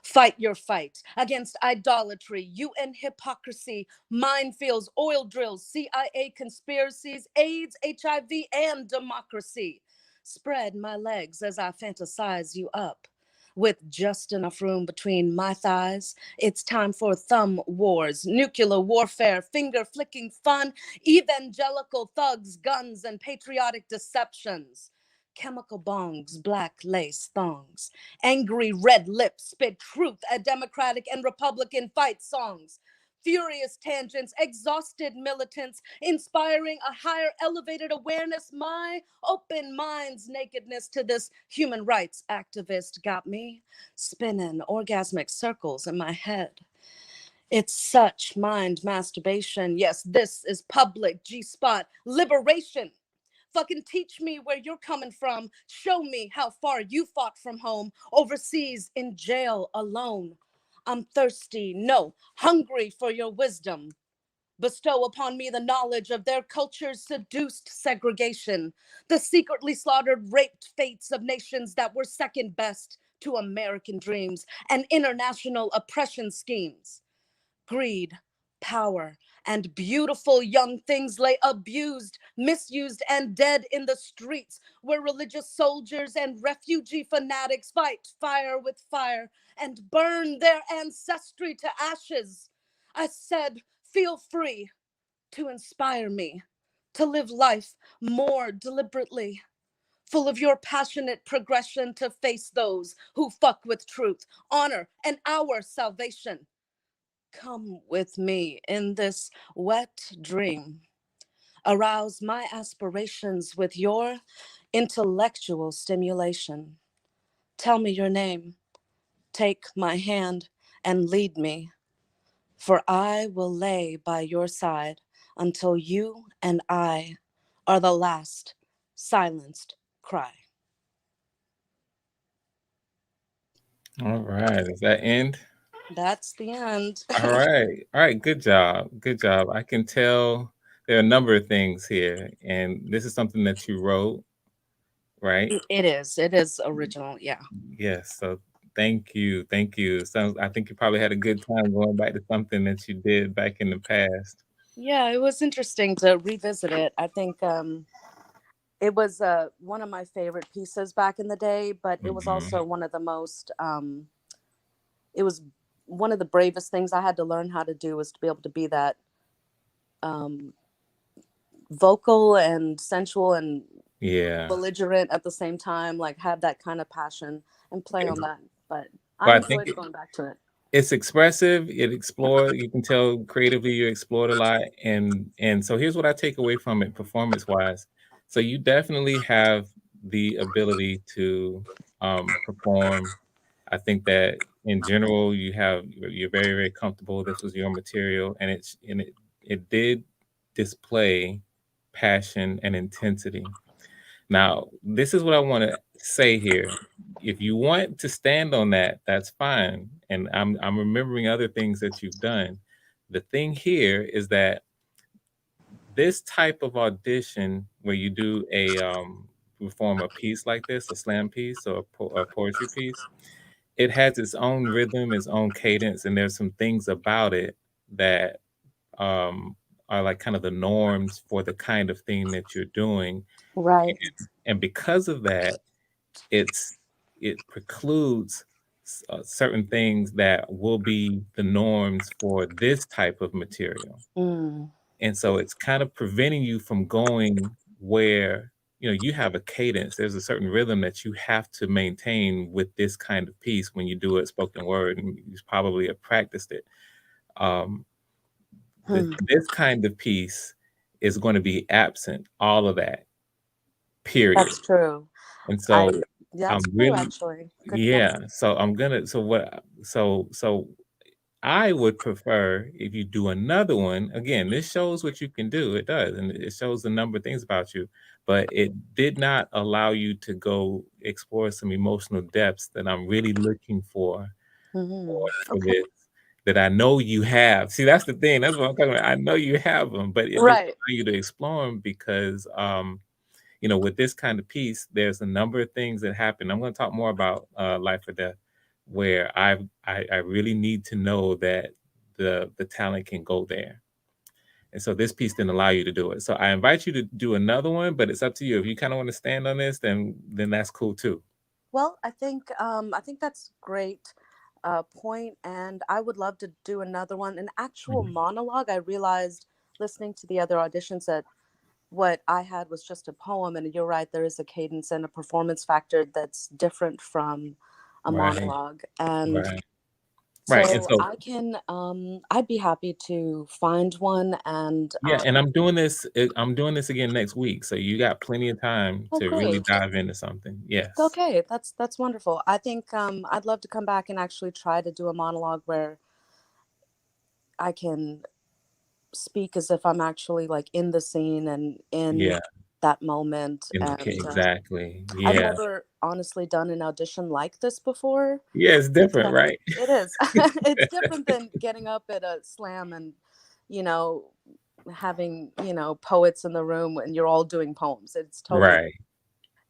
Fight your fight against idolatry, UN hypocrisy, minefields, oil drills, CIA conspiracies, AIDS, HIV, and democracy. Spread my legs as I fantasize you up. With just enough room between my thighs, it's time for thumb wars, nuclear warfare, finger flicking fun, evangelical thugs, guns, and patriotic deceptions. Chemical bongs, black lace thongs, angry red lips spit truth at Democratic and Republican fight songs. Furious tangents, exhausted militants, inspiring a higher elevated awareness. My open mind's nakedness to this human rights activist got me spinning orgasmic circles in my head. It's such mind masturbation. Yes, this is public G-spot liberation. Fucking teach me where you're coming from. Show me how far you fought from home, overseas, in jail, alone. I'm thirsty, no, hungry for your wisdom. Bestow upon me the knowledge of their culture's seduced segregation, the secretly slaughtered, raped fates of nations that were second best to American dreams and international oppression schemes. Greed, power, and beautiful young things lay abused, misused, and dead in the streets where religious soldiers and refugee fanatics fight fire with fire and burn their ancestry to ashes. I said, feel free to inspire me to live life more deliberately, full of your passionate progression to face those who fuck with truth, honor, and our salvation. Come with me in this wet dream. Arouse my aspirations with your intellectual stimulation. Tell me your name. Take my hand and lead me, for I will lay by your side until you and I are the last silenced cry. All right. Does that end? That's the end. All right. All right. Good job. Good job. I can tell there are a number of things here, and this is something that you wrote, right? It is. It is original. Yeah. Yes. So thank you. Thank you. Sounds. I think you probably had a good time going back to something that you did back in the past. Yeah, it was interesting to revisit it. I think it was one of my favorite pieces back in the day, but it was Mhm. also one of the most, it was one of the bravest things I had to learn how to do, was to be able to be that um, vocal and sensual and Yeah. belligerent at the same time, like have that kind of passion and play on that. But I But I think enjoyed going back to it. it's expressive. It explored. You can tell creatively you explored a lot, and so here's what I take away from it, performance wise. So you definitely have the ability to perform. I think that in general you're very very comfortable. This was your material, and it did display passion and intensity. Now, this is what I want to say here. If you want to stand on that, that's fine. And I'm remembering other things that you've done. The thing here is that this type of audition where you do a perform a piece like this, a slam piece or a poetry piece, it has its own rhythm, its own cadence, and there's some things about it that um, are like kind of the norms for the kind of thing that you're doing. Right. And because of that, it's it precludes certain things that will be the norms for this type of material. Mm. And so it's kind of preventing you from going where, you have a cadence. There's a certain rhythm that you have to maintain with this kind of piece when you do it spoken word, and you probably have practiced it. Um, Hmm. this kind of piece is going to be absent all of that, period. That's true. And I so I'm That's true really, actually. Good point. yeah. So I'm gonna, so what, so I would prefer if you do another one. Again, this shows what you can do. It does, and it shows a number of things about you. But it did not allow you to go explore some emotional depths that I'm really looking Hmm. for Okay. this. That I know you have. See, that's the thing. That's what I'm talking about. I know you have them, but it didn't Right. allow you to explore them because with this kind of piece, there's a number of things that happen. I'm going to talk more about life or death, where I really need to know that the talent can go there. And so this piece didn't allow you to do it. So I invite you to do another one, but it's up to you. If you kind of want to stand on this, then that's cool too. Well, I think that's great point, and I would love to do another one. An actual Mhm. monologue. I realized listening to the other auditions that what I had was just a poem, and you're right. There is a cadence and a performance factor that's different from a Right, monologue, and right, right. And so so I'd be happy to find one and yeah, and I'm doing this again next week. So you got plenty of time oh to really great. dive into something. Yes. Okay, that's wonderful. I think I'd love to come back and actually try to do a monologue where I can speak as if I'm actually like in the scene and in Yeah. that moment. Okay, And exactly. I've Yeah. never honestly done an audition like this before. Yeah, it's different, So right? it is. It's different than getting up at a slam and, you know, having, poets in the room and you're all doing poems. It's totally. Right,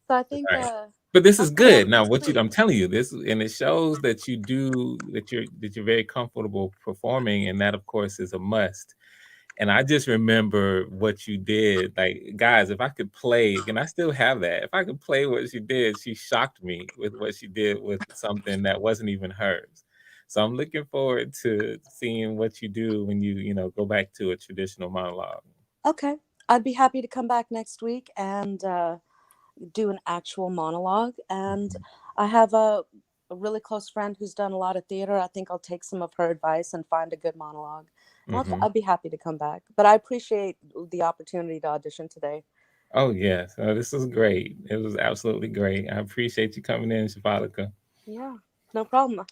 So I think right. But this I'll is come back good. Now, next what week. I'm telling you this, and it shows that you're very comfortable performing, and that of course is a must. And I just remember what you did. Like, guys, if I could play, and I still have that, if I could play what she did, she shocked me with what she did with something that wasn't even hers. So I'm looking forward to seeing what you do when you go back to a traditional monologue. Okay. I'd be happy to come back next week and do an actual monologue. And I have a really close friend who's done a lot of theater. I think I'll take some of her advice and find a good monologue. And Hmm. I'd be happy to come back. But I appreciate the opportunity to audition today. Oh yes, this was great. It was absolutely great. I appreciate you coming in, Shafalika. Yeah, no problem.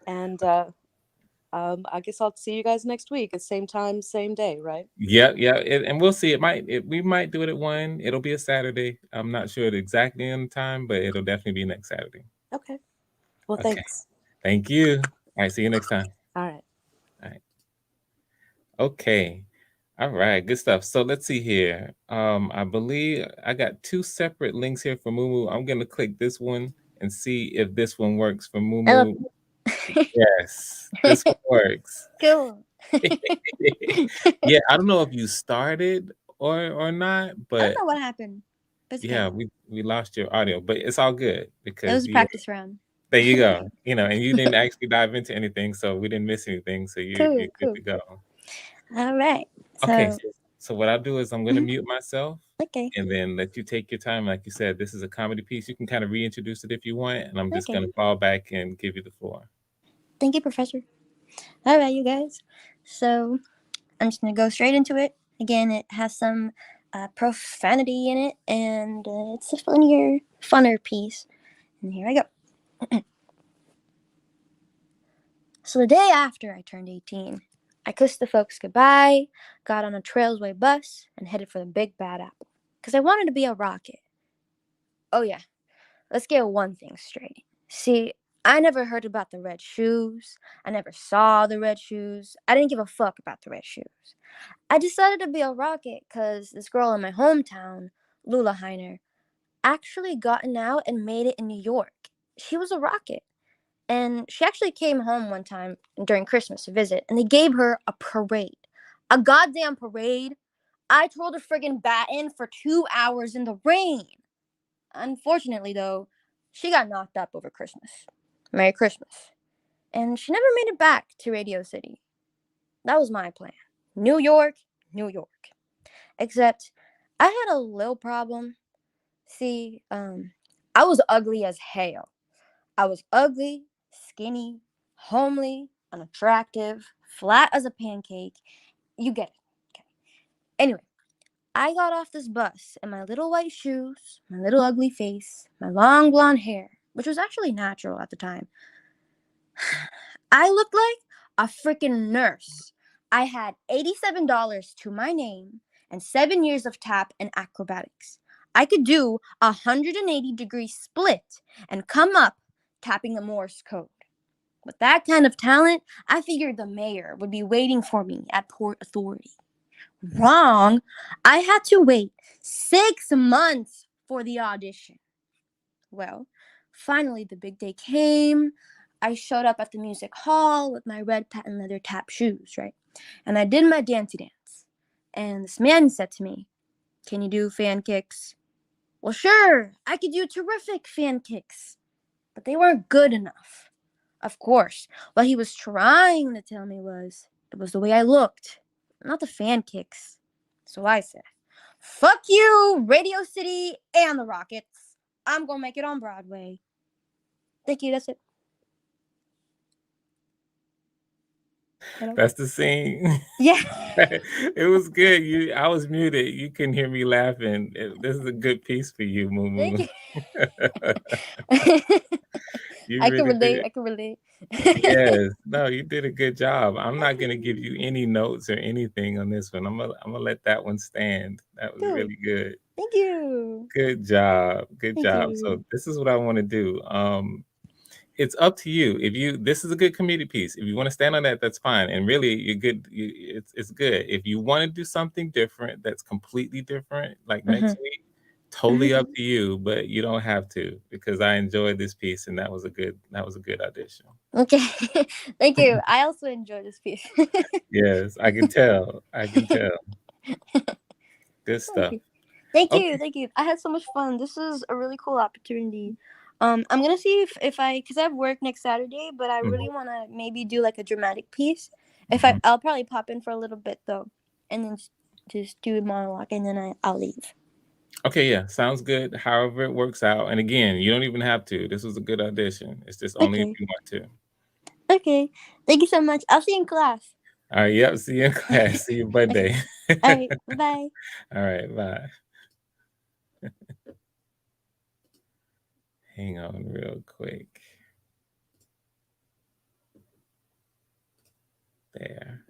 And I guess I'll see you guys next week at same time, same day, right? Yeah, yeah, and we'll see. We might do it at 1. It'll be a Saturday. I'm not sure the exact end time, but it'll definitely be next Saturday. Okay. Well, Okay. thanks. Thank you. All right. See you next time. All right. All right. Okay. All right. Good stuff. So let's see here. I believe I got 2 separate links here for Mumu. I'm gonna click this one and see if this one works for Mumu. Yes, this one works. Cool. Yeah, I don't know if you started or not, I don't but know what happened. But it's yeah, okay. we lost your audio, but it's all good It was because a practice round. there you go. And you didn't actually dive into anything, so we didn't miss anything. So you're Cool, good cool. to go. All right. Okay, So So what I'll do is I'm going to Mhm. mute myself Okay. and then let you take your time. Like you said, this is a comedy piece. You can kind of reintroduce it if you want, and I'm just Okay. going to fall back and give you the floor. Thank you, Professor. All right, you guys. So I'm just gonna go straight into it. Again, it has some profanity in it, and it's a funner piece. And here I go. So the day after I turned 18, I kissed the folks goodbye, got on a Trailsway bus, and headed for the Big Bad Apple. Because I wanted to be a rocket. Oh yeah, let's get one thing straight. See, I never heard about the red shoes. I never saw the red shoes. I didn't give a fuck about the red shoes. I decided to be a rocket because this girl in my hometown, Lula Heiner, actually gotten out and made it in New York. She was a rocket. And she actually came home one time during Christmas to visit, and they gave her a parade. A goddamn parade. I trolled a friggin' baton for 2 hours in the rain. Unfortunately, though, she got knocked up over Christmas. Merry Christmas. And she never made it back to Radio City. That was my plan. New York, New York. Except I had a little problem. See, I was ugly as hell. I was ugly, skinny, homely, unattractive, flat as a pancake. You get it. Okay. Anyway, I got off this bus in my little white shoes, my little ugly face, my long blonde hair, which was actually natural at the time. I looked like a freaking nurse. I had $87 to my name and 7 years of tap and acrobatics. I could do a 180-degree split and come up tapping the Morse code. With that kind of talent, I figured the mayor would be waiting for me at Port Authority. Wrong. I had to wait 6 months for the audition. Well, finally the big day came. I showed up at the music hall with my red patent leather tap shoes, right? And I did my dancey dance. And this man said to me, "Can you do fan kicks?" Well, sure, I could do terrific fan kicks, but they weren't good enough. Of course, what he was trying to tell me was it was the way I looked, not the fan kicks. So I said, "Fuck you, Radio City and the Rockets. I'm gonna make it on Broadway." Thank you, that's it. Hello? That's the scene. Yeah. It was good. I was muted. You can hear me laughing. This is a good piece for you, Moo Thank Moo. you. You I can really relate. did. I can relate. Yes. No, you did a good job. I'm not gonna give you any notes or anything on this one. I'm gonna let that one stand. That was Cool. really good. Thank you. Good job. Good Thank job. you. So this is what I want to do. It's up to you. This is a good community piece. If you want to stand on that, that's fine. And really, you're good. It's good. If you want to do something different, that's completely different, like next week, totally up to you. But you don't have to, because I enjoyed this piece, and that was a good audition. Okay. Thank you. I also enjoyed this piece. Yes, I can tell. I can tell. Good stuff. Thank you. Okay. Thank you. I had so much fun. This is a really cool opportunity. I'm gonna see if I, because I have work next Saturday, but I really want to maybe do like a dramatic piece. I'll probably pop in for a little bit though, and then just do a monologue, and then I'll leave. Okay, yeah, sounds good. However it works out. And again, you don't even have to. This was a good audition. It's just only if Okay. you want to. Okay. Thank you so much. I'll see you in class. All right, yep, see you in class. See you Monday. Okay. All right, bye. All right, bye. Hang on real quick. There.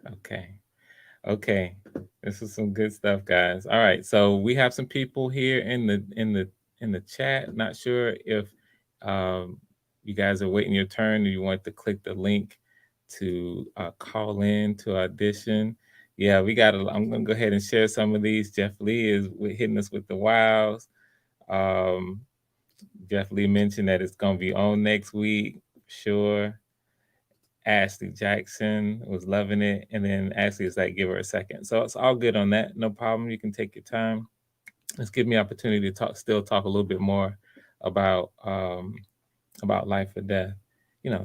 Okay. This is some good stuff, guys. All right, so we have some people here in the chat. Not sure if you guys are waiting your turn, or you want to click the link to call in to audition. Yeah, I'm gonna go ahead and share some of these. Jeff Lee is hitting us with the wows. Jeff Lee mentioned that it's gonna be on next week, sure. Ashley Jackson was loving it, and then Ashley is like, "Give her a second." So it's all good on that. No problem. You can take your time. Let's give me opportunity to talk a little bit more about life or death.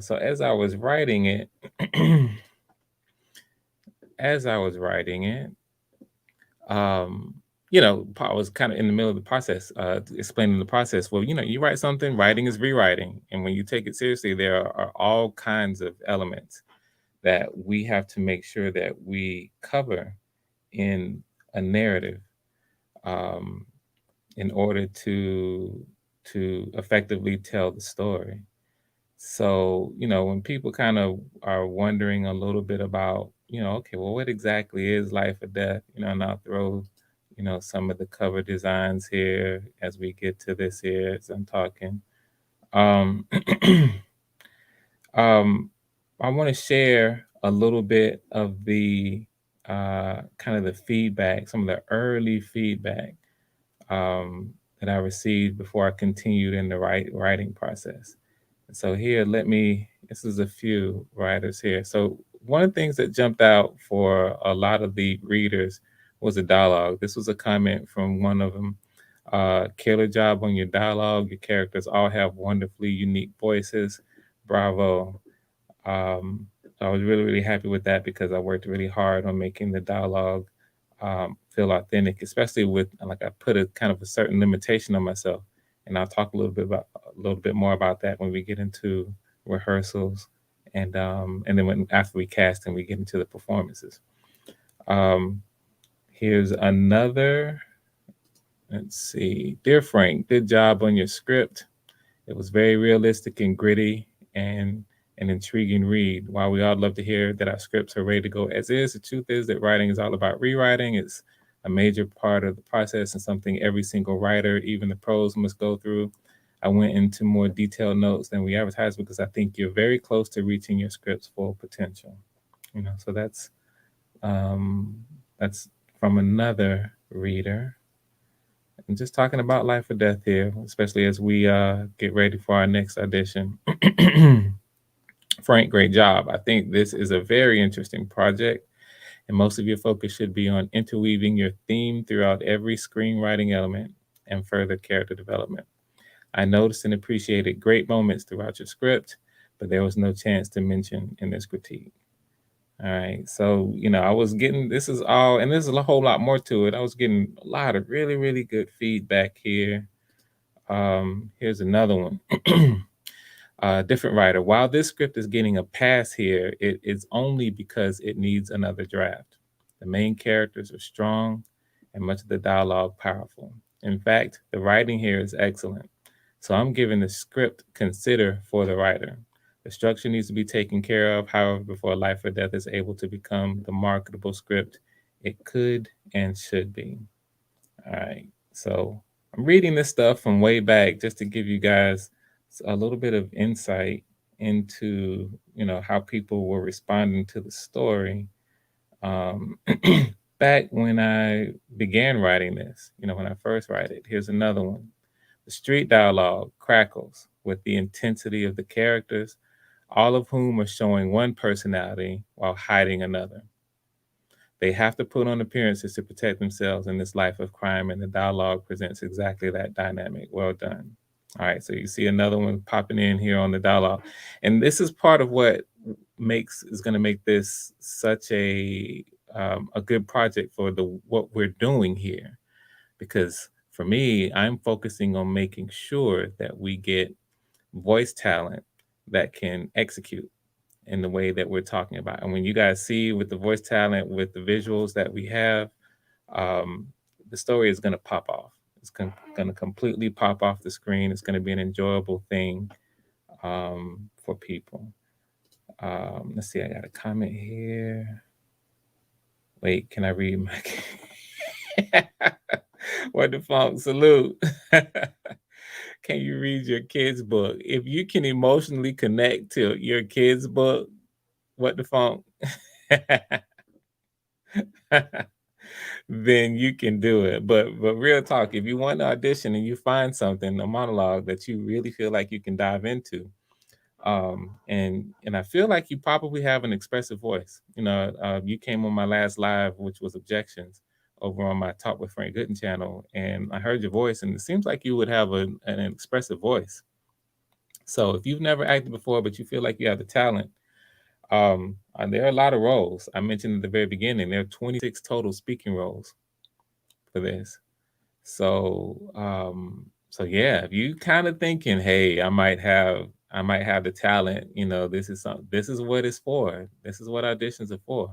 So as I was writing it, I was kind of in the middle of the process, explaining the process. Well, you write something, writing is rewriting. And when you take it seriously, there are all kinds of elements that we have to make sure that we cover in a narrative, um, in order to effectively tell the story. So, when people kind of are wondering a little bit about, okay, well, what exactly is life or death? And I'll throw, some of the cover designs here as we get to this here as I'm talking. Um, I want to share a little bit of the kind of the feedback, some of the early feedback that I received before I continued in the writing process. So here, this is a few writers here. So one of the things that jumped out for a lot of the readers was the dialogue. This was a comment from one of them. Killer job on your dialogue. Your characters all have wonderfully unique voices. Bravo. I was really, really happy with that because I worked really hard on making the dialogue feel authentic, especially with, like, I put a kind of a certain limitation on myself. And I'll talk a little bit more about that when we get into rehearsals, and then after we cast and we get into the performances. Um, Here's another. Let's see. Dear Frank, good job on your script. It was very realistic and gritty and an intriguing read. While we all love to hear that our scripts are ready to go as is, the truth is that writing is all about rewriting. It's a major part of the process and something every single writer, even the pros, must go through. I went into more detailed notes than we advertised because I think you're very close to reaching your script's full potential. So that's from another reader. I'm just talking about life or death here, especially as we get ready for our next audition. Frank, great job. I think this is a very interesting project, and most of your focus should be on interweaving your theme throughout every screenwriting element and further character development. I noticed and appreciated great moments throughout your script, but there was no chance to mention in this critique. All right. So, I was getting, this is all, and there's a whole lot more to it. I was getting a lot of really, really good feedback here. Here's another one. Different writer. While this script is getting a pass here, it is only because it needs another draft. The main characters are strong and much of the dialogue powerful. In fact, the writing here is excellent. So I'm giving the script consider for the writer. The structure needs to be taken care of, however, before Life or Death is able to become the marketable script it could and should be. All right. So I'm reading this stuff from way back just to give you guys a little bit of insight into, how people were responding to the story. Back when I began writing this, when I first write it, here's another one. The street dialogue crackles with the intensity of the characters, all of whom are showing one personality while hiding another. They have to put on appearances to protect themselves in this life of crime, and the dialogue presents exactly that dynamic. Well done. All right, so you see another one popping in here on the dialogue. And this is part of what is going to make this such a good project for what we're doing here. Because for me, I'm focusing on making sure that we get voice talent that can execute in the way that we're talking about. And when you guys see with the voice talent, with the visuals that we have, the story is going to pop off. It's going to completely pop off the screen. It's going to be an enjoyable thing for people. Let's see, I got a comment here. Wait, can I read my... What the funk? Salute. Can you read your kid's book? If you can emotionally connect to your kid's book, what the funk? Then you can do it. But real talk, if you want to audition and you find something, a monologue that you really feel like you can dive into, and I feel like you probably have an expressive voice. You came on my last live, which was Objections, over on my Talk with Frank Gooden channel, and I heard your voice, and it seems like you would have an expressive voice. So if you've never acted before, but you feel like you have the talent, there are a lot of roles. I mentioned at the very beginning, there are 26 total speaking roles. for this. So so yeah, if you kind of thinking, hey, I might have the talent, this is what it's for. This is what auditions are for.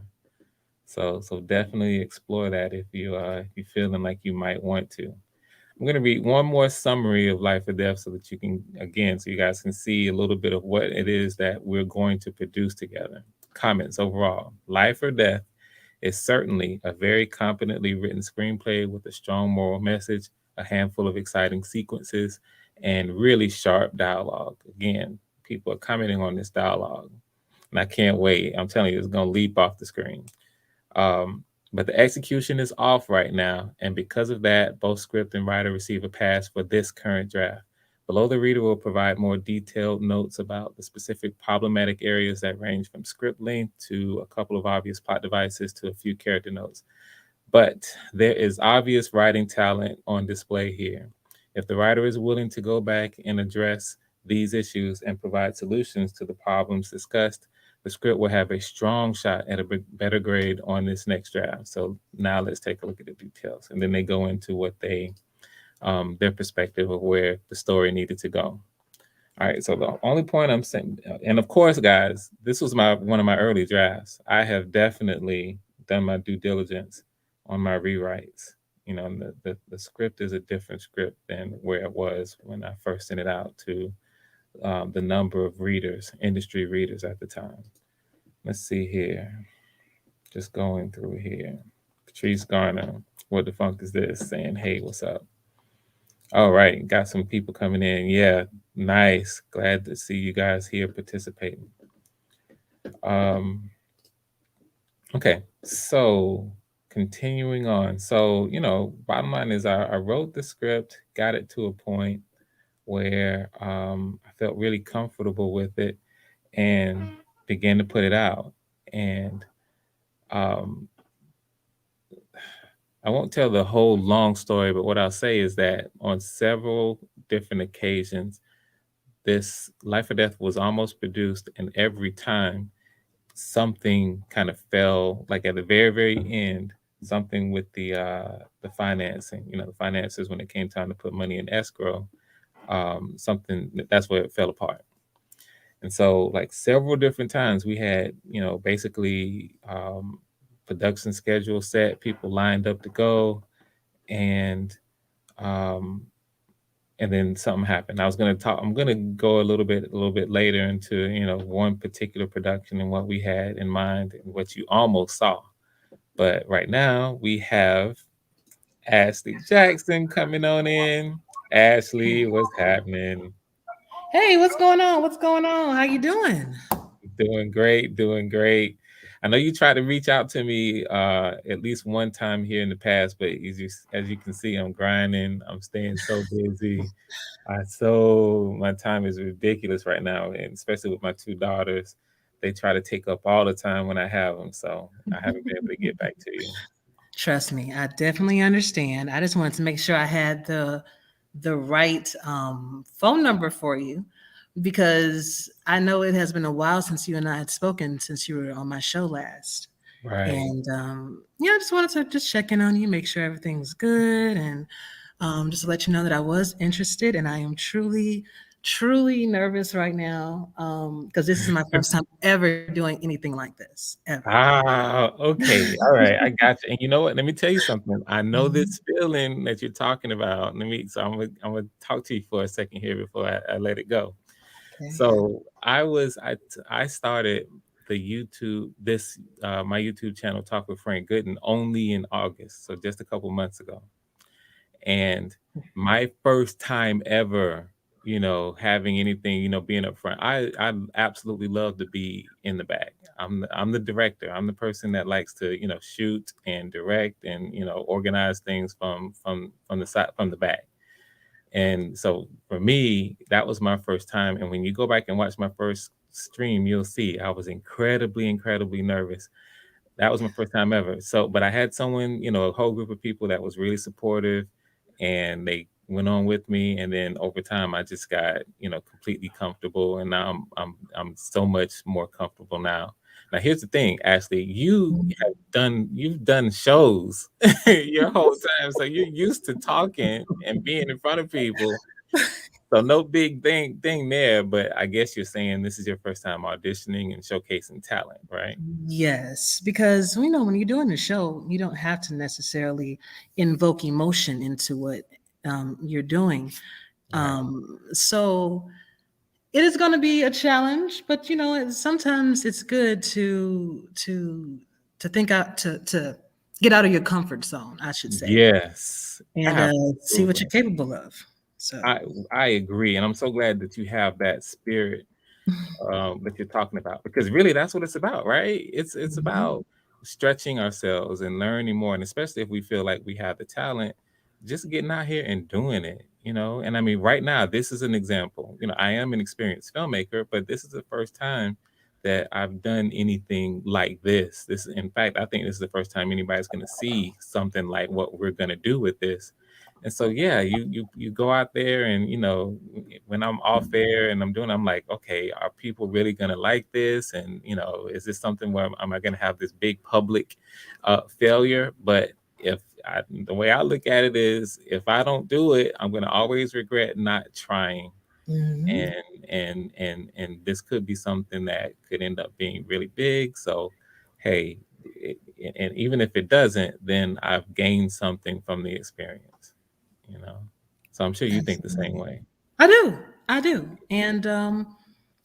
So definitely explore that if you're feeling like you might want to. I'm going to read one more summary of Life or Death so that you can, again, so you guys can see a little bit of what it is that we're going to produce together. Comments overall. Life or Death is certainly a very competently written screenplay with a strong moral message, a handful of exciting sequences, and really sharp dialogue. Again, people are commenting on this dialogue, and I can't wait. I'm telling you, it's going to leap off the screen. But the execution is off right now, and because of that, both script and writer receive a pass for this current draft. Below, the reader will provide more detailed notes about the specific problematic areas that range from script length to a couple of obvious plot devices to a few character notes. But there is obvious writing talent on display here. If the writer is willing to go back and address these issues and provide solutions to the problems discussed, the script will have a strong shot at a better grade on this next draft. So now let's take a look at the details. And then they go into what their perspective of where the story needed to go. All right, so the only point I'm saying, and of course, guys, this was one of my early drafts. I have definitely done my due diligence on my rewrites. The script is a different script than where it was when I first sent it out to the number of readers, industry readers at the time. Let's see here. Just going through here. Patrice Garner, what the funk is this? Saying, hey, what's up? All right, got some people coming in. Yeah, nice. Glad to see you guys here participating. Okay, so continuing on. So, bottom line is I wrote the script, got it to a point where I felt really comfortable with it and began to put it out. And I won't tell the whole long story, but what I'll say is that on several different occasions, this Life or Death was almost produced, and every time something kind of fell, like at the very, very end, something with the financing, the finances when it came time to put money in escrow, something that's where it fell apart. And so like several different times we had, basically production schedule set, people lined up to go, and then something happened. I'm gonna go a little bit later into, one particular production and what we had in mind and what you almost saw. But right now we have Ashley Jackson coming on in. Ashley, what's happening? Hey, what's going on? What's going on? How you doing? Doing great, doing great. I know you tried to reach out to me at least one time here in the past, but as you can see, I'm grinding. I'm staying so busy. My time is ridiculous right now, and especially with my two daughters, they try to take up all the time when I have them. So I haven't been able to get back to you. Trust me, I definitely understand. I just wanted to make sure I had the right phone number for you because I know it has been a while since you and I had spoken since you were on my show last. Right. And I just wanted to just check in on you, make sure everything was good, and just to let you know that I was interested, and I am truly, truly nervous right now because this is my first time ever doing anything like this ever. Okay. All right. I got you. And you know what? Let me tell you something. I know Mhm. this feeling that you're talking about. So I'm gonna talk to you for a second here before I let it go. Okay. So I started the YouTube my YouTube channel Talk with Frank Gooden only in August, so just a couple months ago. And my first time ever, having anything, being up front. I absolutely love to be in the back. I'm the director. I'm the person that likes to, shoot and direct and, organize things from the side, from the back. And so for me, that was my first time. And when you go back and watch my first stream, you'll see I was incredibly, incredibly nervous. That was my first time ever. So, but I had someone, a whole group of people that was really supportive, and they went on with me. And then over time, I just got, completely comfortable. And now I'm so much more comfortable now. Now, here's the thing, Ashley, you've done shows your whole time, so you're used to talking and being in front of people. So no big thing there, but I guess you're saying this is your first time auditioning and showcasing talent, right? Yes, because we know when you're doing a show, you don't have to necessarily invoke emotion into what you're doing. Right. So it is going to be a challenge, but sometimes it's good to think out to get out of your comfort zone, I should say, Yes, and see what absolutely. you're capable of. So I agree, and I'm so glad that you have that spirit that you're talking about, because really that's what it's about, right? It's about stretching ourselves and learning more, and especially if we feel like we have the talent, just getting out here and doing it, And I mean, right now, this is an example. I am an experienced filmmaker, but this is the first time that I've done anything like this. In fact, I think this is the first time anybody's going to see something like what we're going to do with this. And so, yeah, you go out there, and when I'm off air and I'm like, okay, are people really gonna like this? And is this something where am I gonna have this big public failure? But the way I look at it is, if I don't do it, I'm gonna always regret not trying. Mhm. And this could be something that could end up being really big. So, hey, and even if it doesn't, then I've gained something from the experience. you know. So I'm sure you think the same Absolutely. way. I do, and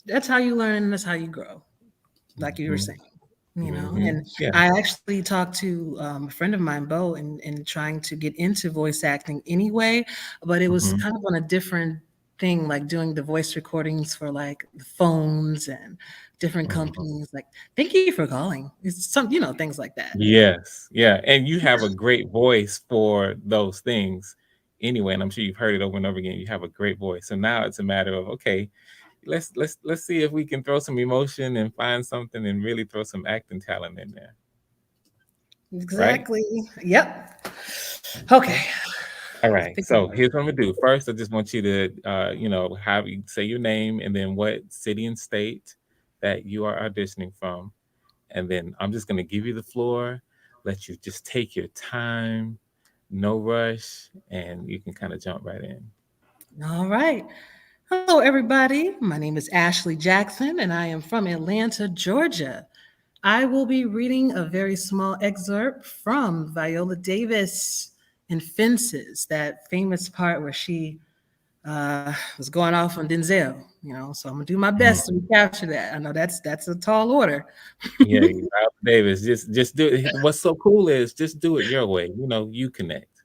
that's how you learn and that's how you grow, like you were Hmm. saying. And Yeah. I actually talked to a friend of mine, Bo, in trying to get into voice acting anyway, but it was Hmm. kind of on a different thing, like doing the voice recordings for like the phones and different Hmm. companies. Like, thank you for calling. It's things like that. Yes. Yeah. And you have a great voice for those things anyway. And I'm sure you've heard it over and over again. You have a great voice. So now it's a matter of, okay, let's see if we can throw some emotion and find something and really throw some acting talent in there. Right? Exactly. Yep. Okay. All I right. think So here's what I'm gonna do. First, I just want you to, have you say your name and then what city and state that you are auditioning from, and then I'm just gonna give you the floor, let you just take your time, no rush, and you can kind of jump right in. All right. Hello, everybody. My name is Ashley Jackson, and I am from Atlanta, Georgia. I will be reading a very small excerpt from Viola Davis in Fences, that famous part where she was going off on Denzel. So I'm gonna do my Mm. best to recapture that. I know that's a tall order. Yeah, Ralph Davis, just do it. What's so cool is just do it your way. You connect.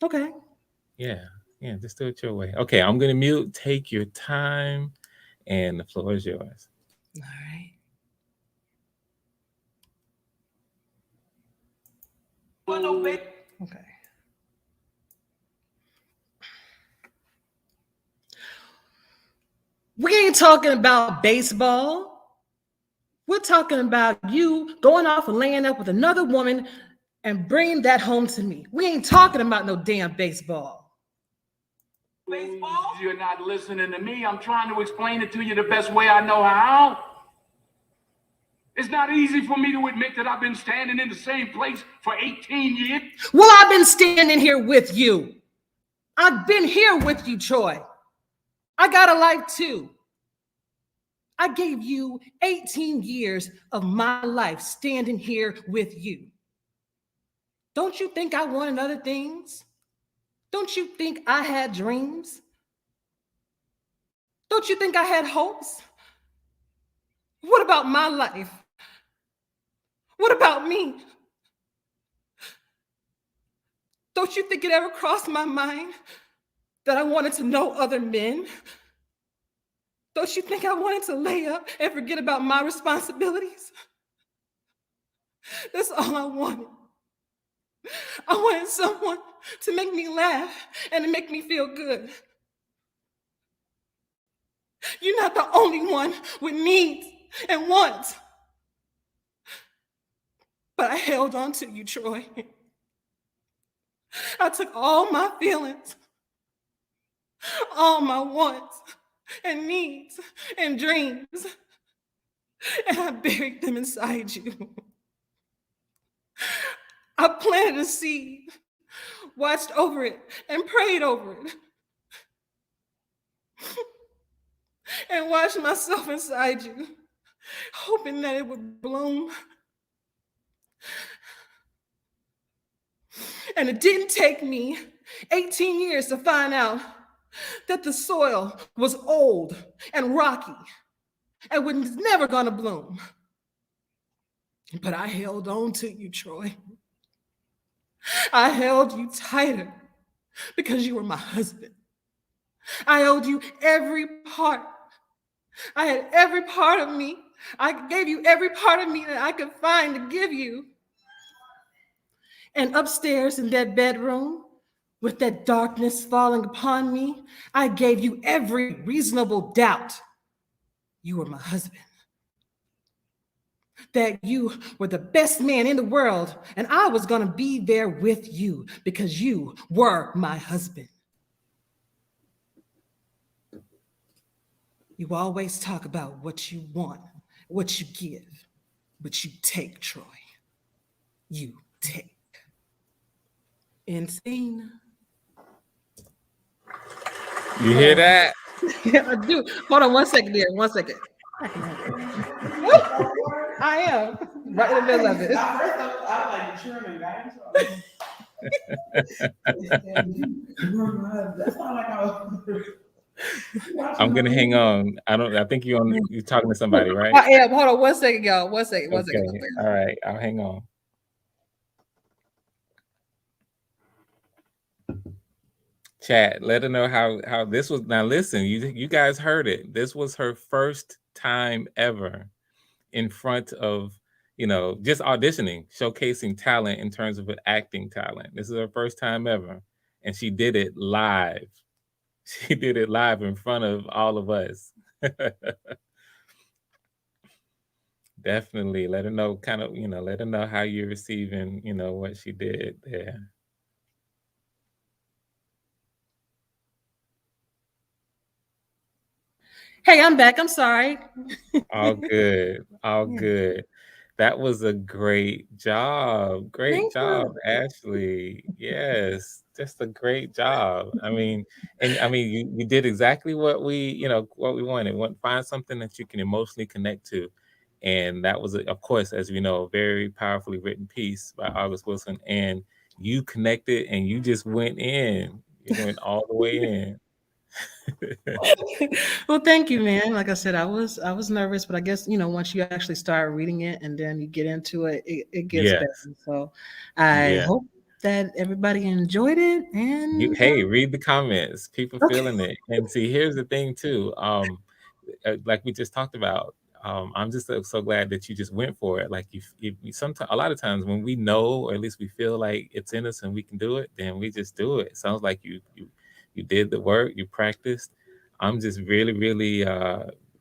Okay. Yeah, yeah, just do it your way. Okay, I'm gonna mute. Take your time, and the floor is yours. All right. Okay. We ain't talking about baseball. We're talking about you going off and laying up with another woman and bringing that home to me. We ain't talking about no damn baseball. Baseball? You're not listening to me. I'm trying to explain it to you the best way I know how. It's not easy for me to admit that I've been standing in the same place for 18 years. Well, I've been standing here with you. I've been here with you, Troy. I got a life too. I gave you 18 years of my life standing here with you. Don't you think I wanted other things? Don't you think I had dreams? Don't you think I had hopes? What about my life? What about me? Don't you think it ever crossed my mind that I wanted to know other men? Don't you think I wanted to lay up and forget about my responsibilities? That's all I wanted. I wanted someone to make me laugh and to make me feel good. You're not the only one with needs and wants. But I held on to you, Troy. I took all my feelings, all my wants and needs and dreams, and I buried them inside you. I planted a seed, watched over it, and prayed over it, and watched myself inside you, hoping that it would bloom. And it didn't take me 18 years to find out that the soil was old and rocky and was never gonna bloom. But I held on to you, Troy. I held you tighter because you were my husband. I owed you every part. I had every part of me. I gave you every part of me that I could find to give you. And upstairs in that bedroom, with that darkness falling upon me, I gave you every reasonable doubt. You were my husband. That you were the best man in the world, and I was going to be there with you because you were my husband. You always talk about what you want, what you give, but you take, Troy. You take. Insane. You hear that? Yeah, I do. Hold on 1 second there. 1 second. I am right in the middle of it. I like the chairman guy. That's not like I was. I'm gonna hang on. I think you're talking to somebody, right? I am. Hold on 1 second, y'all. 1 second. 1 second. Okay. All right. I'll hang on. Chat, let her know how this was. Now listen, you guys heard it. This was her first time ever in front of, just auditioning, showcasing talent in terms of acting talent. This is her first time ever, and she did it live. She did it live in front of all of us. Definitely let her know, let her know how you're receiving, what she did there. Hey, I'm back. I'm sorry. All good. All good. That was a great job. Great job, Ashley. Yes, just a great job. You did exactly what we wanted. Find something that you can emotionally connect to. And that was, of course, as we know, a very powerfully written piece by August Wilson. And you connected and you just went in. You went all the way in. Well, thank you, man. Like I said, I was nervous, but I guess once you actually start reading it and then you get into it, it gets better. So I hope that everybody enjoyed it. And hey, read the comments. People feeling it. And see, here's the thing too. Like we just talked about. I'm just so glad that you just went for it. Like sometimes, a lot of times when we know, or at least we feel like it's in us and we can do it, then we just do it. Sounds like you did the work, you practiced. I'm just really, really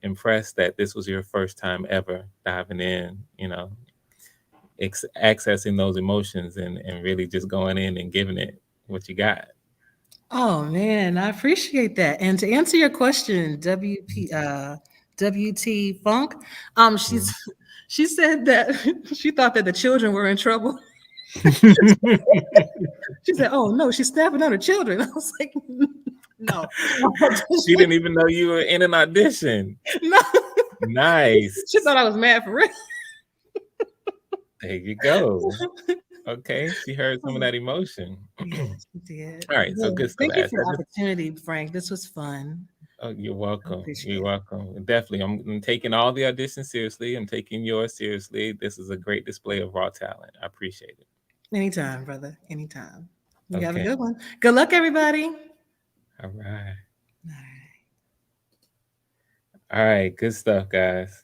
impressed that this was your first time ever diving in, accessing those emotions and really just going in and giving it what you got. Oh man, I appreciate that. And to answer your question, WT Funk, she said that she thought that the children were in trouble. She said, "Oh no, she's snapping on her children." I was like, "No." She didn't even know you were in an audition. No. Nice. She thought I was mad for real. There you go. Okay, she heard some of that emotion. Yes, she did. All right, so good stuff. Thank you for the opportunity, Frank. This was fun. Oh, you're welcome. You're welcome. Definitely. I'm taking all the auditions seriously. I'm taking yours seriously. This is a great display of raw talent. I appreciate it. Anytime, brother. Anytime. You have a good one. Good luck, everybody. All right. All right. Good stuff, guys.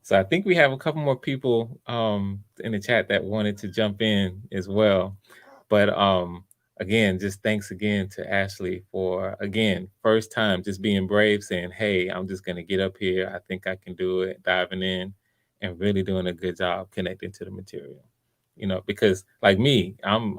So I think we have a couple more people in the chat that wanted to jump in as well. But again, just thanks again to Ashley for, again, first time just being brave, saying, hey, I'm just going to get up here. I think I can do it, diving in and really doing a good job connecting to the material. Because like me, I'm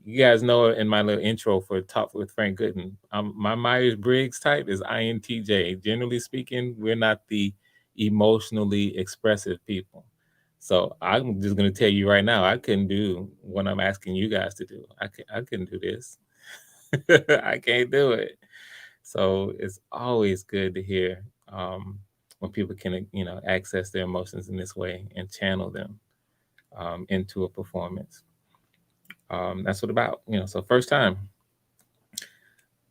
you guys know in my little intro for Talk with Frank Gooden, my Myers-Briggs type is INTJ. Generally speaking, we're not the emotionally expressive people. So I'm just going to tell you right now, I couldn't do what I'm asking you guys to do. I couldn't do this. I can't do it. So it's always good to hear when people can, access their emotions in this way and channel them into a performance. That's what about, so first time.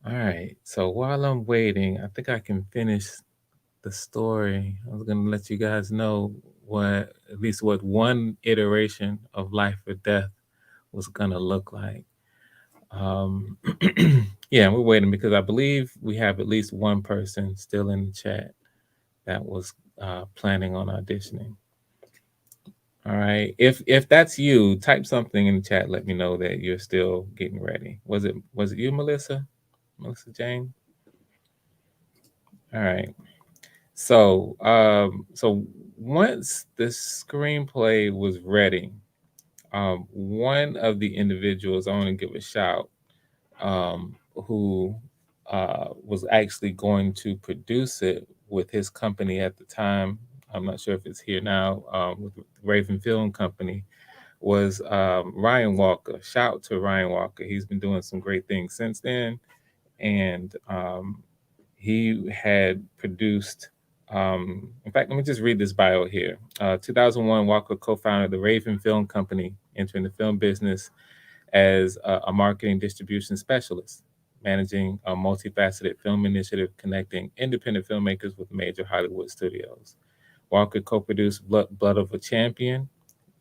All right. So while I'm waiting, I think I can finish the story. I was going to let you guys know at least what one iteration of life or death was going to look like. Um, yeah, we're waiting because I believe we have at least one person still in the chat that was planning on auditioning. All right. If that's you, type something in the chat. Let me know that you're still getting ready. Was it you, Melissa? Melissa Jane? All right. So once the screenplay was ready, one of the individuals, I want to give a shout, who was actually going to produce it with his company at the time. I'm not sure if it's here now, with the Raven Film Company, was Ryan Walker. Shout to Ryan Walker. He's been doing some great things since then. And he had produced, in fact, let me just read this bio here. 2001, Walker co-founded the Raven Film Company, entering the film business as a marketing distribution specialist, managing a multifaceted film initiative connecting independent filmmakers with major Hollywood studios. Walker co-produced Blood of a Champion,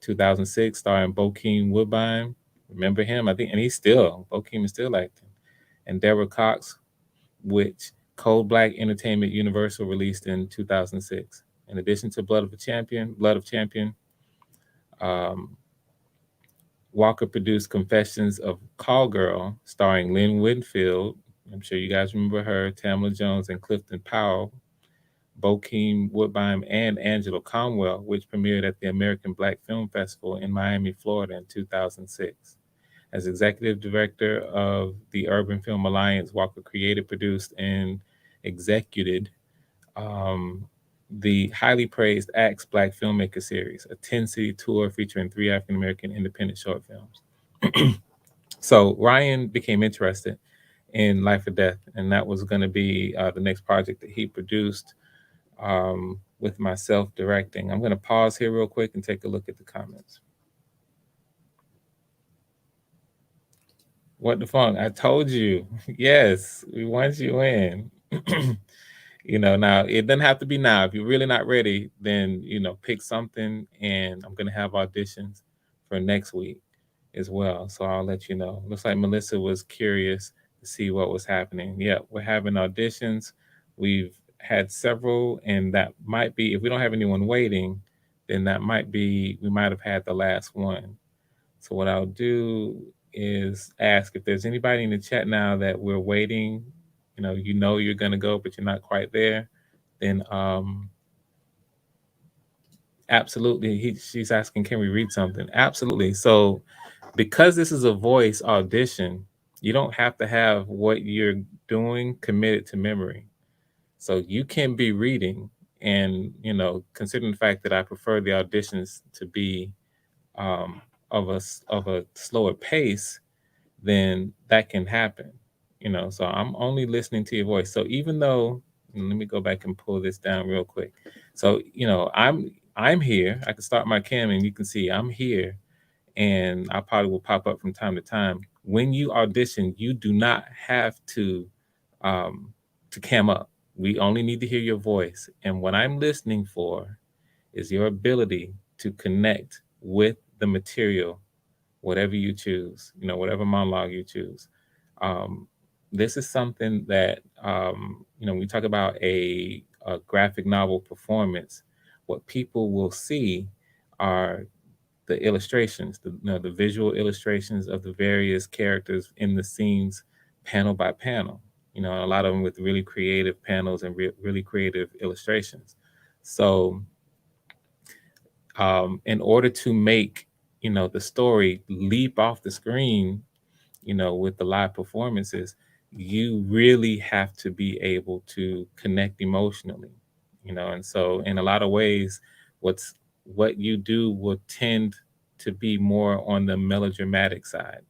2006, starring Bokeem Woodbine. Remember him? I think, and Bokeem is still acting. And Deborah Cox, which Cold Black Entertainment Universal released in 2006. In addition to Blood of Champion, um, Walker produced Confessions of Call Girl, starring Lynn Winfield. I'm sure you guys remember her, Tamala Jones, and Clifton Powell, Bokeem Woodbine, and Angela Conwell, which premiered at the American Black Film Festival in Miami, Florida in 2006. As executive director of the Urban Film Alliance, Walker created, produced, and executed the highly praised Axe Black Filmmaker Series, a 10-city tour featuring 3 African American independent short films. So Ryan became interested in Life or Death, and that was going to be the next project that he produced, with myself directing. I'm going to pause here real quick and take a look at the comments. What the funk? I told you. Yes, we want you in. Now it doesn't have to be now. If you're really not ready, then pick something, and I'm gonna have auditions for next week as well. So I'll let you know. Looks like Melissa was curious to see what was happening. Yeah, we're having auditions. We've had several, and that might be, if we don't have anyone waiting, then that might be, we might have had the last one. So what I'll do is ask if there's anybody in the chat now that we're waiting, you're gonna go, but you're not quite there, then absolutely. She's asking, can we read something? Absolutely. So because this is a voice audition, you don't have to have what you're doing committed to memory. So you can be reading, and considering the fact that I prefer the auditions to be of a slower pace, then that can happen. So I'm only listening to your voice. So even though, let me go back and pull this down real quick. So I'm here. I can start my cam and you can see I'm here, and I probably will pop up from time to time. When you audition, you do not have to cam up. We only need to hear your voice. And what I'm listening for is your ability to connect with the material, whatever you choose, whatever monologue you choose. This is something that, we talk about a graphic novel performance. What people will see are the illustrations, the visual illustrations of the various characters in the scenes, panel by panel. A lot of them with really creative panels and really creative illustrations. So, in order to make the story leap off the screen, with the live performances, you really have to be able to connect emotionally. you know. And so in a lot of ways, what you do will tend to be more on the melodramatic side.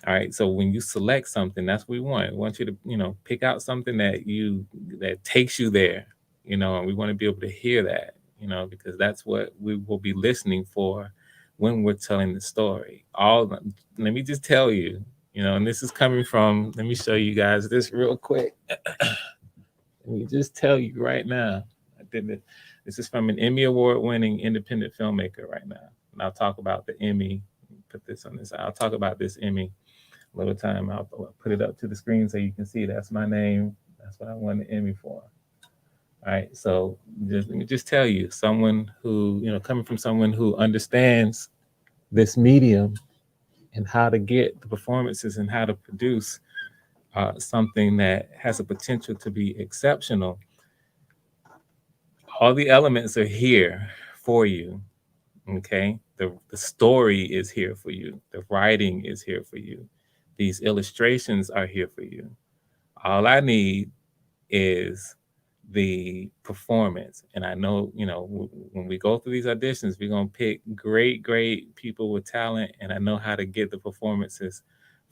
All right. So when you select something, that's what we want. We want you to, you know, pick out something that takes you there, you know, and we want to be able to hear that, you know, because that's what we will be listening for when we're telling the story. Let me just tell you, you know, and this is coming from, let me show you guys this real quick. Let me just tell you right now. This is from an Emmy Award winning independent filmmaker right now. And I'll talk about the Emmy. Put this on this. I'll talk about this Emmy a little time. I'll put it up to the screen so you can see that's my name. That's what I won the Emmy for. All right. So let me just tell you, someone who, you know, coming from someone who understands this medium and how to get the performances and how to produce something that has a potential to be exceptional. All the elements are here for you. Okay. The story is here for you. The writing is here for you. These illustrations are here for you. All I need is the performance. And I know, you know, when we go through these auditions, we're going to pick great people with talent. And I know how to get the performances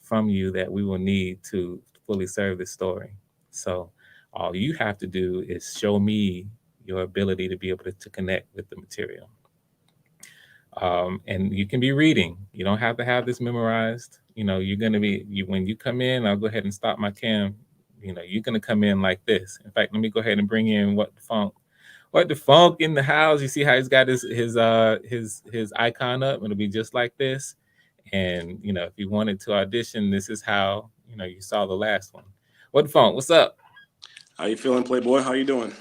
from you that we will need to fully serve this story. So all you have to do is show me your ability to be able to connect with the material. And you can be reading. You don't have to have this memorized. You know, you're going to when you come in, I'll go ahead and stop my cam. You know, you're going to come in like this. In fact, let me go ahead and bring in What the Funk in the house. You see how he's got his icon up. It'll be just like this. And, you know, if you wanted to audition, this is how, you know, you saw the last one. What the Funk? What's up? How you feeling, Playboy? How you doing?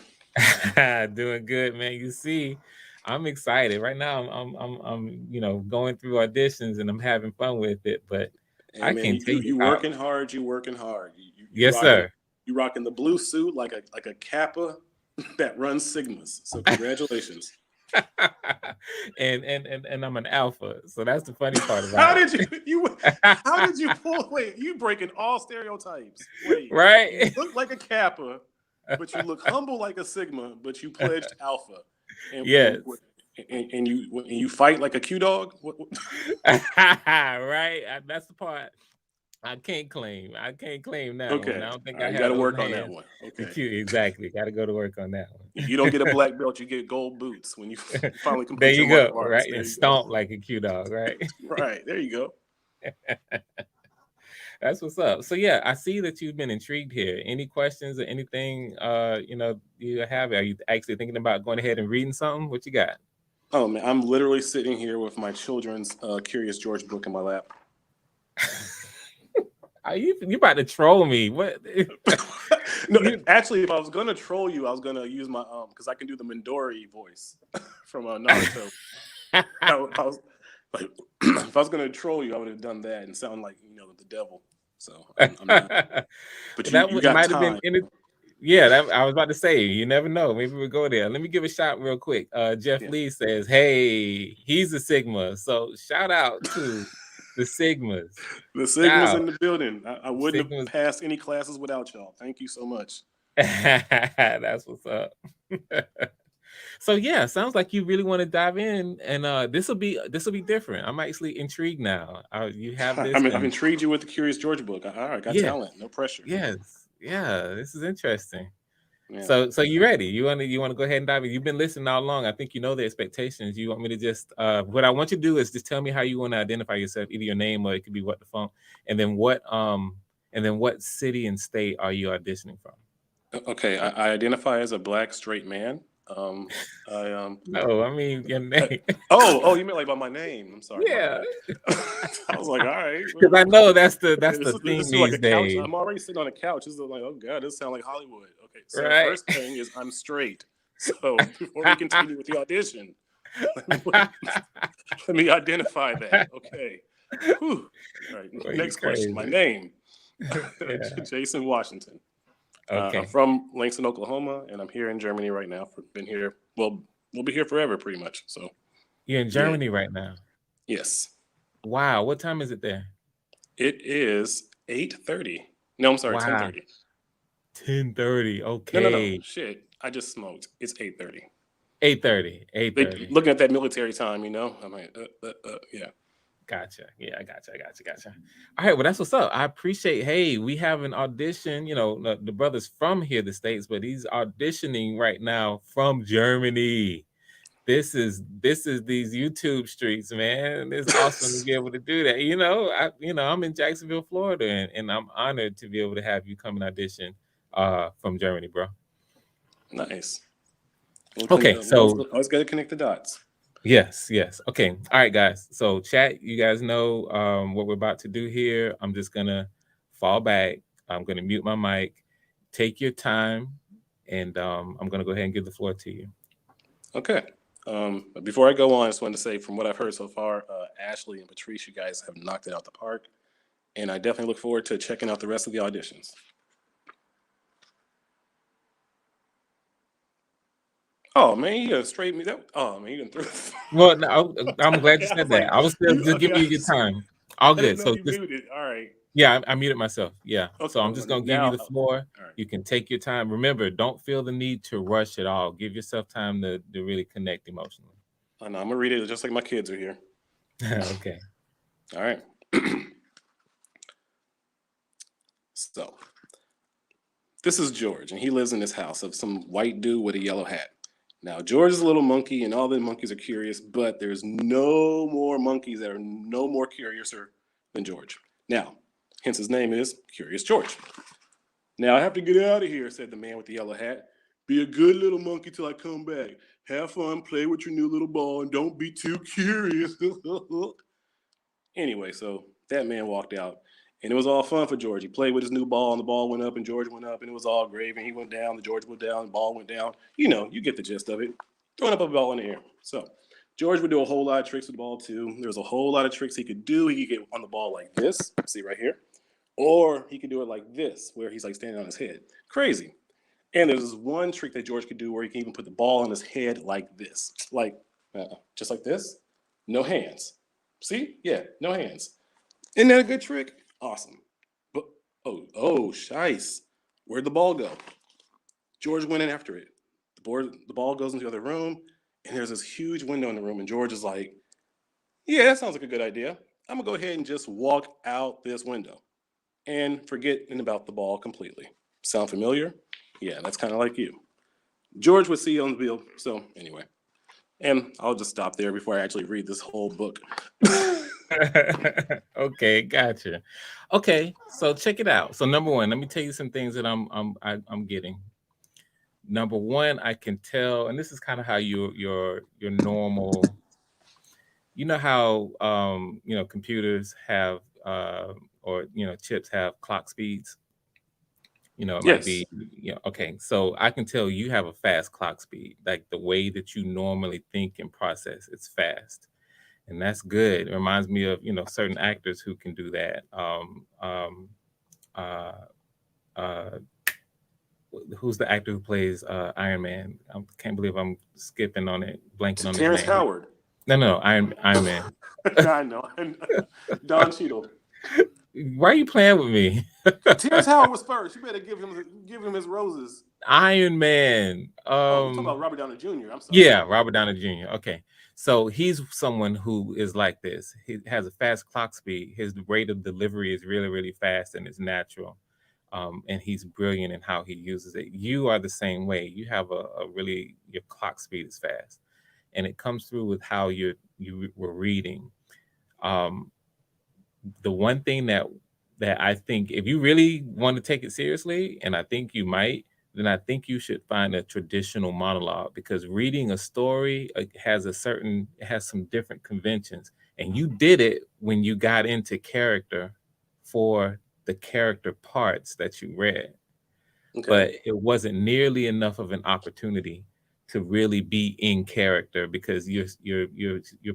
Doing good, man. You see, I'm excited right now. I'm you know, going through auditions and I'm having fun with it. But Hey, I man, can't tell you you how. working hard. You working hard. Yes, sir. You rocking the blue suit like a Kappa that runs Sigmas. So congratulations. and I'm an alpha, so that's the funny part about How did you pull? Wait, you breaking all stereotypes. Wait, right? You look like a Kappa, but you look humble like a Sigma, but you pledged Alpha. And, yes. And you fight like a Q dog. Right. That's the part I can't claim. I can't claim that one. I don't think I you have got to those work on that hands. one. Okay. Exactly. Got to go to work on that one. You don't get a black belt, you get gold boots when you finally complete there you your go, martial arts. right? There And you stomp go. like a Q dog, right? Right. There you go. That's what's up. So yeah, I see that you've been intrigued here. Any questions or anything you know, you have? Are you actually thinking about going ahead and reading something? What you got? Oh man, I'm literally sitting here with my children's Curious George book in my lap. Are you about to troll me? What? No, actually, if I was gonna troll you, I was gonna use my because I can do the Midori voice from Naruto. I was like, if I was gonna troll you, I would have done that and sound like, you know, the devil. So I'm not. But you got time. Yeah, I was about to say, you never know. Maybe we'll go there. Let me give a shout real quick. Jeff Lee says, hey, he's a Sigma. So shout out to the Sigmas. The Sigmas in the building. I wouldn't have passed any classes without y'all. Thank you so much. That's what's up. So yeah, sounds like you really want to dive in, and this will be different. I'm actually intrigued now. You have this. I've intrigued you with the Curious George book. All right, got talent, no pressure. Yes, yeah, this is interesting. Yeah. So you ready? You want to go ahead and dive in? You've been listening all along. I think you know the expectations. You want me to just what I want you to do is just tell me how you want to identify yourself, either your name or it could be What the Funk, and then what city and state are you auditioning from? Okay, I identify as a Black straight man. No, I mean your name. Oh, you meant like by my name. I'm sorry. Yeah. I was like, all right. Because I know that's the theme this is these like a days. couch. I'm already sitting on a couch. This is like, oh god, this sounds like Hollywood. Okay, so right. First thing is I'm straight. So before we continue with the audition, let me identify that. Okay. Whew. All right. Well, next question. My name. Jason Washington. Okay. I'm from Langston, Oklahoma, and I'm here in Germany right now. Been here. Well, we'll be here forever, pretty much. So you're in Germany right now. Yes. Wow. What time is it there? It is 8:30. No, I'm sorry, 10:30. 10:30. Okay. No. Shit. I just smoked. It's 8:30. 8:30. 8:30. Looking at that military time, I'm like, yeah. Gotcha. Yeah, I gotcha. All right, well, that's what's up. I appreciate. Hey, we have an audition. The brother's from here, the States, but he's auditioning right now from Germany. This is these YouTube streets, man. It's awesome to be able to do that. I'm in Jacksonville, Florida, and I'm honored to be able to have you come and audition from Germany, bro. Nice. Okay, so I always got to connect the dots. Yes. Okay. All right, guys. So chat, you guys know what we're about to do here. I'm just gonna fall back. I'm gonna mute my mic. Take your time, and I'm gonna go ahead and give the floor to you. Okay. But before I go on, I just wanted to say, from what I've heard so far, Ashley and Patrice, you guys have knocked it out the park, and I definitely look forward to checking out the rest of the auditions. Oh man, you gonna straighten me that? Oh man, you didn't throw. Well, no, I'm glad you said that. I was still just giving you your time. All good. So muted. All right. Yeah, I muted myself. Yeah. Okay, so I'm just gonna give you the floor. Right. You can take your time. Remember, don't feel the need to rush at all. Give yourself time to really connect emotionally. I know. I'm gonna read it just like my kids are here. Okay. All right. So, this is George, and he lives in this house of some white dude with a yellow hat. Now, George is a little monkey, and all the monkeys are curious, but there's no more monkeys that are no more curiouser than George. Now, hence his name is Curious George. Now, I have to get out of here, said the man with the yellow hat. Be a good little monkey till I come back. Have fun, play with your new little ball, and don't be too curious. Anyway, so that man walked out, and it was all fun for George. He played with his new ball, and the ball went up, and George went up, and it was all gravy. And he went down, the George went down, the ball went down. You get the gist of it. Throwing up a ball in the air. So George would do a whole lot of tricks with the ball, too. There was a whole lot of tricks he could do. He could get on the ball like this, see right here. Or he could do it like this, where he's like standing on his head. Crazy. And there's this one trick that George could do where he can even put the ball on his head like this. Like, just like this. No hands. See? Yeah, no hands. Isn't that a good trick? Awesome. But shice. Where'd the ball go? George went in after it. The ball goes into the other room, and there's this huge window in the room, and George is like, yeah, that sounds like a good idea. I'm gonna go ahead and just walk out this window and forgetting about the ball completely. Sound familiar? Yeah, that's kind of like you. George would see you on the bill. So anyway, and I'll just stop there before I actually read this whole book. Okay, gotcha. Okay, so check it out. So number one, let me tell you some things that I'm getting. Number one, I can tell, and this is kind of how your normal. You know how computers have or chips have clock speeds. It might be okay. So I can tell you have a fast clock speed, like the way that you normally think and process. It's fast. And that's good. It reminds me of, certain actors who can do that. Who's the actor who plays Iron Man? I can't believe I'm skipping on it, blanking on Terrence his name. Howard. No, Iron Man. I know. Don Cheadle. Why are you playing with me? Terrence Howard was first. You better give him his roses. Iron Man. You're talking about Robert Downey Jr. I'm sorry. Yeah, Robert Downey Jr. Okay. So he's someone who is like this. He has a fast clock speed. His rate of delivery is really, really fast and it's natural. And he's brilliant in how he uses it. You are the same way. You have your clock speed is fast. And it comes through with how you were reading. The one thing that I think, if you really want to take it seriously, and I think you might, then I think you should find a traditional monologue, because reading a story has some different conventions. And you did it when you got into character for the character parts that you read. Okay. But it wasn't nearly enough of an opportunity to really be in character, because you're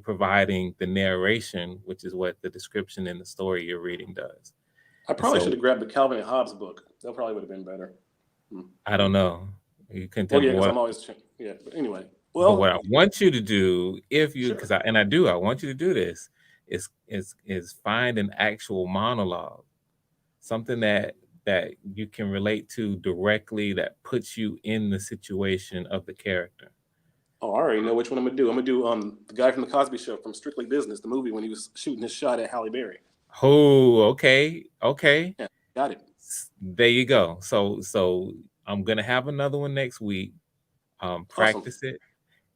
providing the narration, which is what the description in the story you're reading does. I probably should have grabbed the Calvin and Hobbes book. That probably would have been better. I don't know. You can tell me what. I'm always but anyway. Well, but what I want you to do, I want you to do this, is find an actual monologue, something that that you can relate to directly, that puts you in the situation of the character? Oh, I already know which one I'm gonna do. I'm gonna do the guy from the Cosby Show from Strictly Business, the movie when he was shooting his shot at Halle Berry. Oh, okay, okay. Yeah, got it. There you go. So I'm gonna have another one next week. Awesome. Practice it,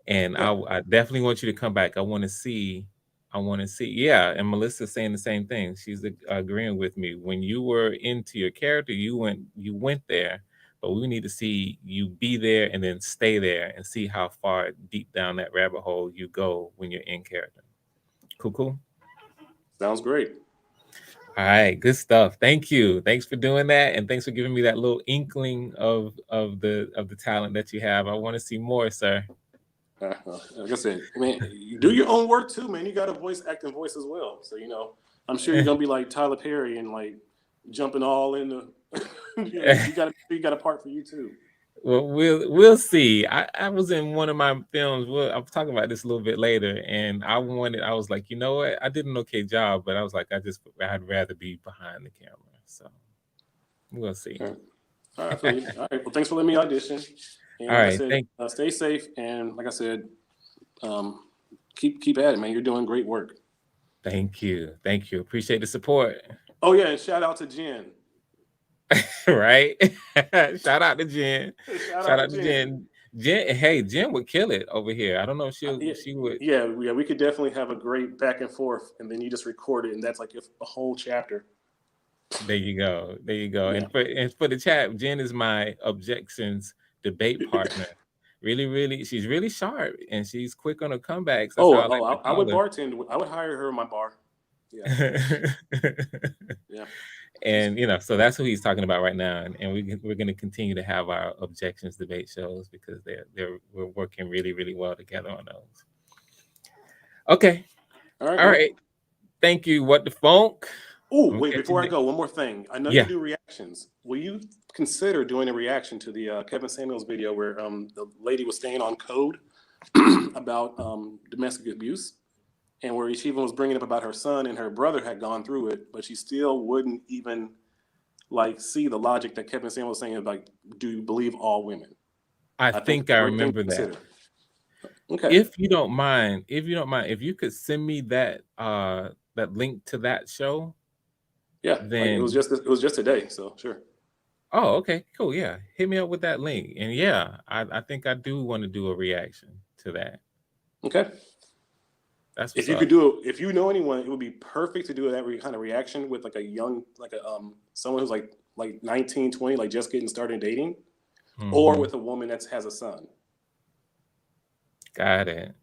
and Yeah. I definitely want you to come back. I want to see. Yeah, and Melissa's saying the same thing. She's agreeing with me. When you were into your character, you went there, but we need to see you be there and then stay there and see how far deep down that rabbit hole you go when you're in character. Cool. Sounds great. All right, good stuff. Thank you. Thanks for doing that, and thanks for giving me that little inkling of the talent that you have. I want to see more, sir. Like I said, man, you do your own work too, man. You got a acting voice as well. So I'm sure you're gonna be like Tyler Perry and like jumping all in the. you got a part for you too. Well, we'll see. I was in one of my films. I'll talk about this a little bit later, and I was like, you know what? I did an okay job, but I was like, I'd rather be behind the camera. So we'll see. All right. All right. Well, thanks for letting me audition. And all right. Like I said, stay safe, and like I said, keep at it, man. You're doing great work. Thank you. Appreciate the support. Oh yeah, and shout out to Jen. Right. Shout out to Jen. Shout out to Jen. Jen would kill it over here. I don't know if she would. Yeah, we could definitely have a great back and forth, and then you just record it, and that's like a whole chapter. There you go. Yeah. And for the chat, Jen is my objections debate partner. Really, she's really sharp, and she's quick on her comebacks. I would bartend. I would hire her in my bar. Yeah. Yeah. And so that's who he's talking about right now, and we're going to continue to have our objections debate shows because we're working really, really well together on those. Okay. All right. Thank you. What the funk? Oh, wait! Before I go, one more thing. I know you do reactions. Will you consider doing a reaction to the Kevin Samuels video where the lady was staying on code about domestic abuse? And where she even was bringing up about her son and her brother had gone through it, but she still wouldn't even like see the logic that Kevin Samuels was saying about, do you believe all women? I think I remember that. Okay. If you don't mind, if you could send me that link to that show. Yeah, then it was just today, so sure. Oh, okay, cool. Yeah, hit me up with that link, and yeah, I think I do want to do a reaction to that. Okay. That's if you could do it, if you know anyone, it would be perfect to do that kind of reaction with like a young, like someone who's like 19, 20, like just getting started dating, or with a woman that has a son. Got it.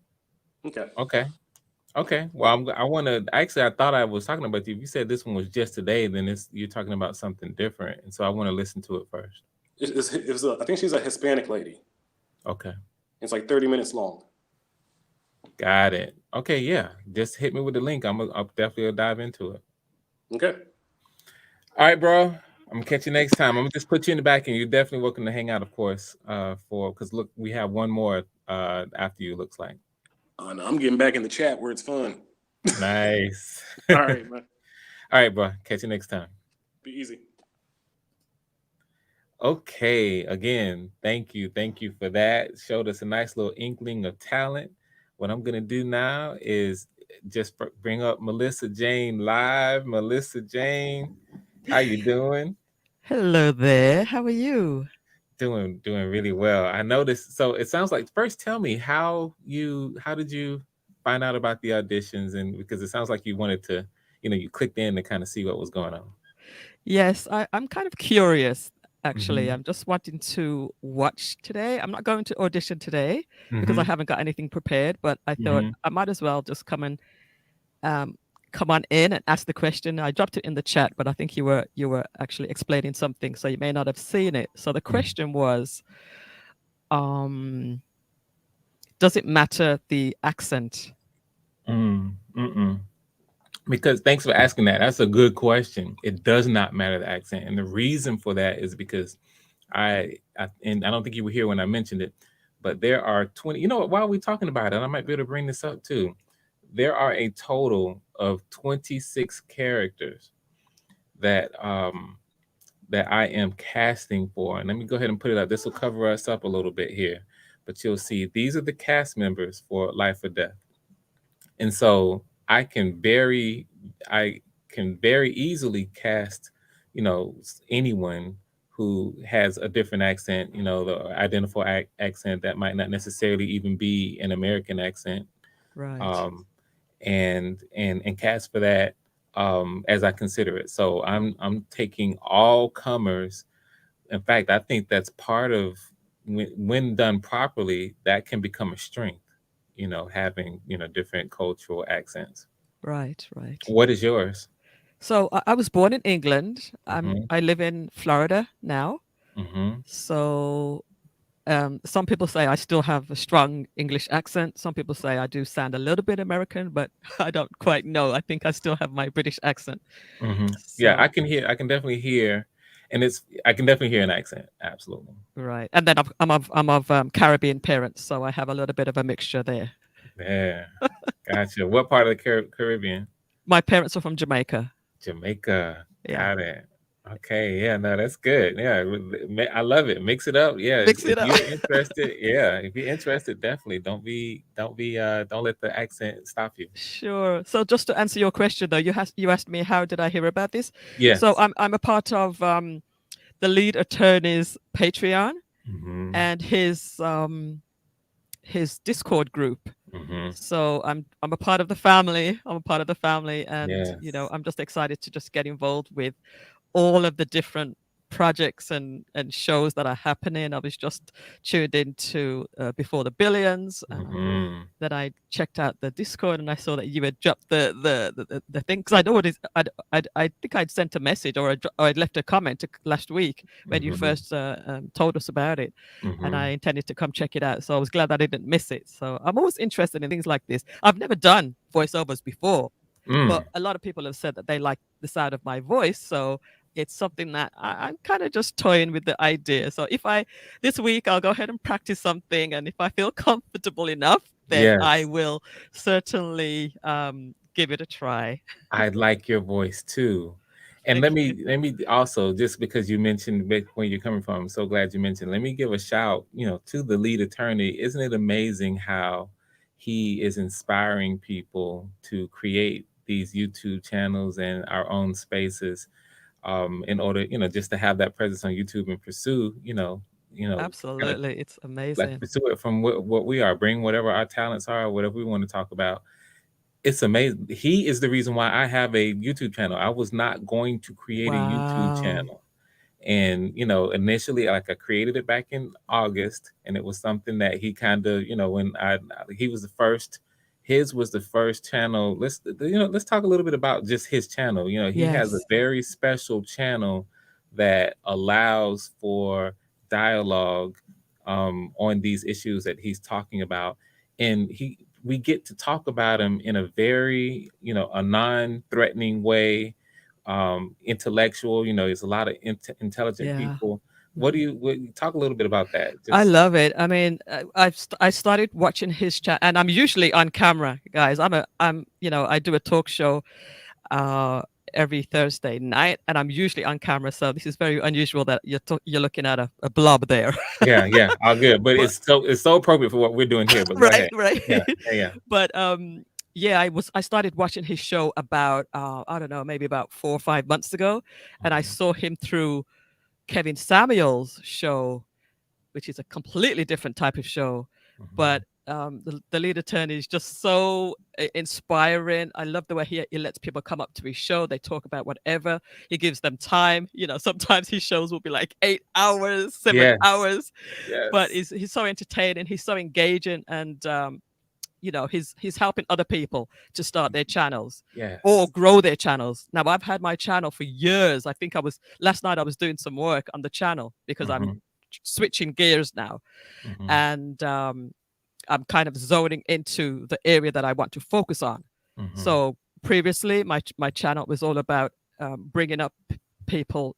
Okay. Well, I want to actually. I thought I was talking about you. If you said this one was just today, then you're talking about something different, and so I want to listen to it first. I think she's a Hispanic lady. Okay. It's like 30 minutes long. Got it. Okay, yeah. Just hit me with the link. I'll definitely dive into it. Okay. All right, bro. I'm gonna catch you next time. I'm gonna just put you in the back, and you're definitely welcome to hang out, of course. Because look, we have one more after you. Looks like. Oh no, I'm getting back in the chat where it's fun. Nice. All right, man. All right, bro. Catch you next time. Be easy. Okay. Again, thank you for that. Showed us a nice little inkling of talent. What I'm gonna do now is just bring up Melissa Jane live. Melissa Jane, how you doing? Hello there. How are you? Doing really well. I noticed. So it sounds like, first tell me how did you find out about the auditions, and because it sounds like you wanted to, you clicked in to kind of see what was going on. Yes, I'm kind of curious. Actually, I'm just wanting to watch today. I'm not going to audition today because I haven't got anything prepared, but I thought I might as well just come on in and ask the question. I dropped it in the chat, but I think you were actually explaining something, so you may not have seen it. So the question was, does it matter the accent? Because thanks for asking that. That's a good question. It does not matter the accent, and the reason for that is because and I don't think you were here when I mentioned it, but there are 20. You know what? While we're talking about it, I might be able to bring this up too. There are a total of 26 characters that that I am casting for. And let me go ahead and put it up. This will cover us up a little bit here, but you'll see these are the cast members for Life or Death. And so I can very easily cast, anyone who has a different accent, the identical accent that might not necessarily even be an American accent. Right. And cast for that as I consider it. So I'm taking all comers. In fact, I think that's part of when done properly, that can become a strength. Having different cultural accents. Right. What is yours? So I was born in England. Mhm. I live in Florida now. Mhm. So some people say I still have a strong English accent. Some people say I do sound a little bit American, but I don't quite know. I think I still have my British accent. Mhm. Yeah, So I can definitely hear, and I can definitely hear an accent. Absolutely. right, and then I'm of Caribbean parents, so I have a little bit of a mixture there. Yeah. Gotcha. What part of the Caribbean? My parents are from Jamaica. Jamaica. Yeah, Got it. Okay. Yeah. No, that's good. Yeah. I love it. Mix it up. Yeah. mix If it up. you're interested, yeah. If you're interested, definitely don't let the accent stop you. Sure. So just to answer your question, though, you asked me how did I hear about this? So Yes. I'm a part of the lead attorney's Patreon Mhm. and his Discord group. Mhm. So I'm a part of the family. I'm a part of the family, and Yes. I'm just excited to just get involved with all of the different projects and shows that are happening. I was just tuned into Before the Billions. Mhm. Then I checked out the Discord and I saw that you had dropped the thing because I'd already I think I'd sent a message or I'd left a comment last week when you Mhm. first told us about it, and I Mhm. intended to come check it out. So I was glad that I didn't miss it. So I'm always interested in things like this. I've never done voiceovers before, but Mm. a lot of people have said that they like the sound of my voice. So it's something that I'm kind of just toying with the idea. So this week, I'll go ahead and practice something. And if I feel comfortable enough, then I Yes. will certainly give it a try. I like your voice too. And Thank let you. me also, just because you mentioned where you're coming from, I'm so glad you mentioned. Let me give a shout, to the lead attorney. Isn't it amazing how he is inspiring people to create these YouTube channels and our own spaces, in order, just to have that presence on YouTube and pursue, kind of Absolutely. It's like amazing. pursue it from what we are, bring whatever our talents are, whatever we want to talk about. It's amazing. He is the reason why I have a YouTube channel. I was not going to create a YouTube Wow. channel. And, initially, like, I created it back in August, and it was something that he kind of, when he was the first, his was the first channel. Let's talk a little bit about just his channel. He has a Yes. very special channel that allows for dialogue on these issues that he's talking about. And we get to talk about him in a very, a non-threatening way, intellectual. There's a lot of intelligent Yeah. people. Talk a little bit about that? I Just love it. I mean, I started watching his chat, and I'm usually on camera, guys. I do a talk show uh every Thursday night, and I'm usually on camera. So this is very unusual that you're looking at a blob there. yeah, all good. But But it's so appropriate for what we're doing here. But go right, ahead. right. Yeah, yeah. But yeah, I started watching his show about I don't know, maybe about 4 or 5 months ago, and I Mhm, saw him through Kevin Samuel's show, which is a completely different type of show. mhm. But the lead attorney is just so inspiring. I love the way he lets people come up to his show. They talk about whatever. He gives them time. Sometimes his shows will be like 8 hours, seven Yes, hours. But yes, he's so entertaining. He's so engaging, and he's helping other people to start their channels or yes. grow their channels. Now I've had my channel for years. I think last night I was doing some work on the channel because I'm Mhm, switching gears now, mhm, and I'm kind of zoning into the area that I want to focus on. mhm, So previously, my channel was all about bringing up people,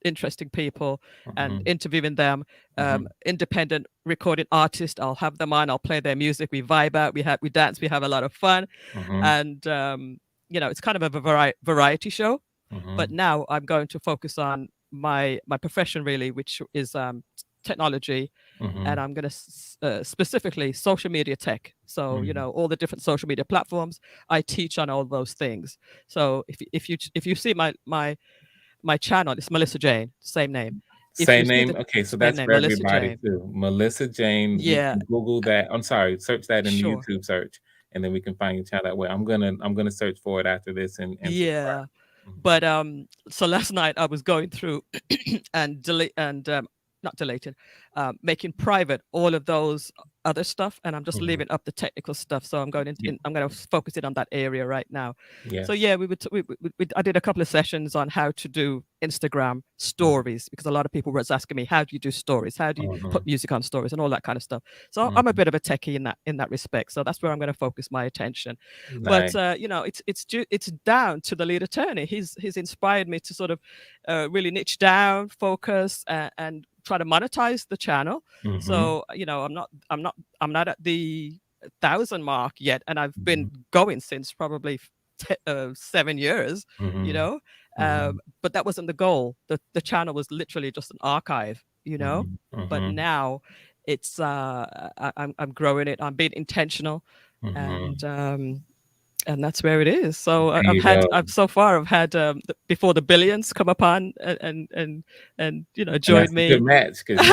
interesting people, and mhm, interviewing them. mhm, Independent recording artists, I'll have them on. I'll play their music. We vibe out. We dance. We have a lot of fun, mhm, and it's kind of a variety show. But mhm, now I'm going to focus on my profession really, which is technology, and I'm going to specifically social media tech. So all the different social media platforms, I teach on all those things. So if you see my channel, it's Melissa Jane, same name. Same name. Okay, so that's for Melissa everybody Jane. too. Melissa Jane. You Yeah. can Google that. I'm sorry, search that in the Sure. YouTube search, and then we can find your channel that way. I'm gonna search for it after this and Yeah. subscribe. But so last night I was going through and delete and not deleting, making private all of those other stuff, and I'm just leaving up the technical stuff. So I'm going I'm going to focus it on that area right now. Yes. So yeah, I did a couple of sessions on how to do Instagram stories, because a lot of people were asking me, how do you do stories? How do you put music on stories and all that kind of stuff? So I'm a bit of a techie in that respect. So that's where I'm going to focus my attention. Nice. But it's down to the lead attorney. He's inspired me to sort of really niche down, focus, and try to monetize the channel. So I'm not at the 1,000 mark yet, and I've been going since probably 7 years. But that wasn't the goal. The channel was literally just an archive. But now it's I'm growing it. I'm being intentional, and that's where it is. So I've so far had before the billions come upon and join me. A good match, because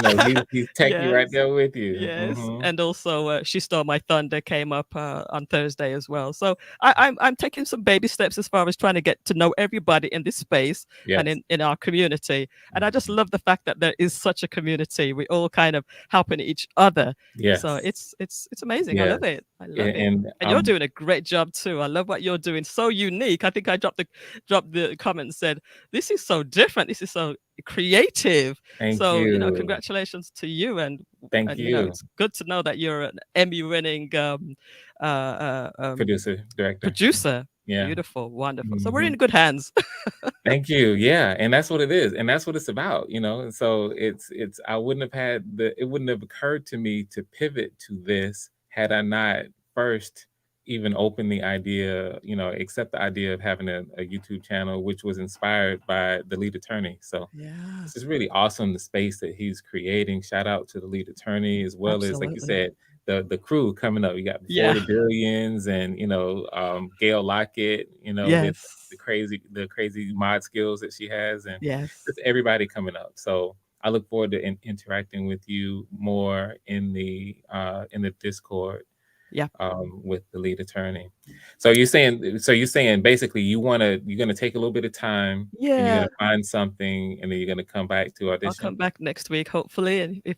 he's techie right there with you. Yes, and also She Stole My Thunder came up on Thursday as well. So I'm taking some baby steps as far as trying to get to know everybody in this space and in our community. And I just love the fact that there is such a community. We all kind of helping each other. Yes. So it's amazing. I love it. I love it. And you're doing a great job too. I love what you're doing. So unique. I think I dropped the comment and said, this is so different. This is so creative. Thank you. Congratulations to you. And thank you. It's good to know that you're an Emmy-winning producer. Yeah. Beautiful, wonderful. So we're in good hands. Thank you. Yeah, and that's what it is, and that's what it's about. So it's I wouldn't have it wouldn't have occurred to me to pivot to this had I not first even opened the idea, accept the idea of having a YouTube channel, which was inspired by the lead attorney. So this is really awesome, the space that he's creating. Shout out to the lead attorney, as well as, like you said, the crew coming up. You got Before the Billions, and Gail Lockett, the crazy mod skills that she has, and just everybody coming up. So I look forward to interacting with you more in the Discord. With the lead attorney. So you're saying basically you're gonna take a little bit of time, and you're gonna find something, and then you're gonna come back to audition. I'll come back next week, hopefully, and if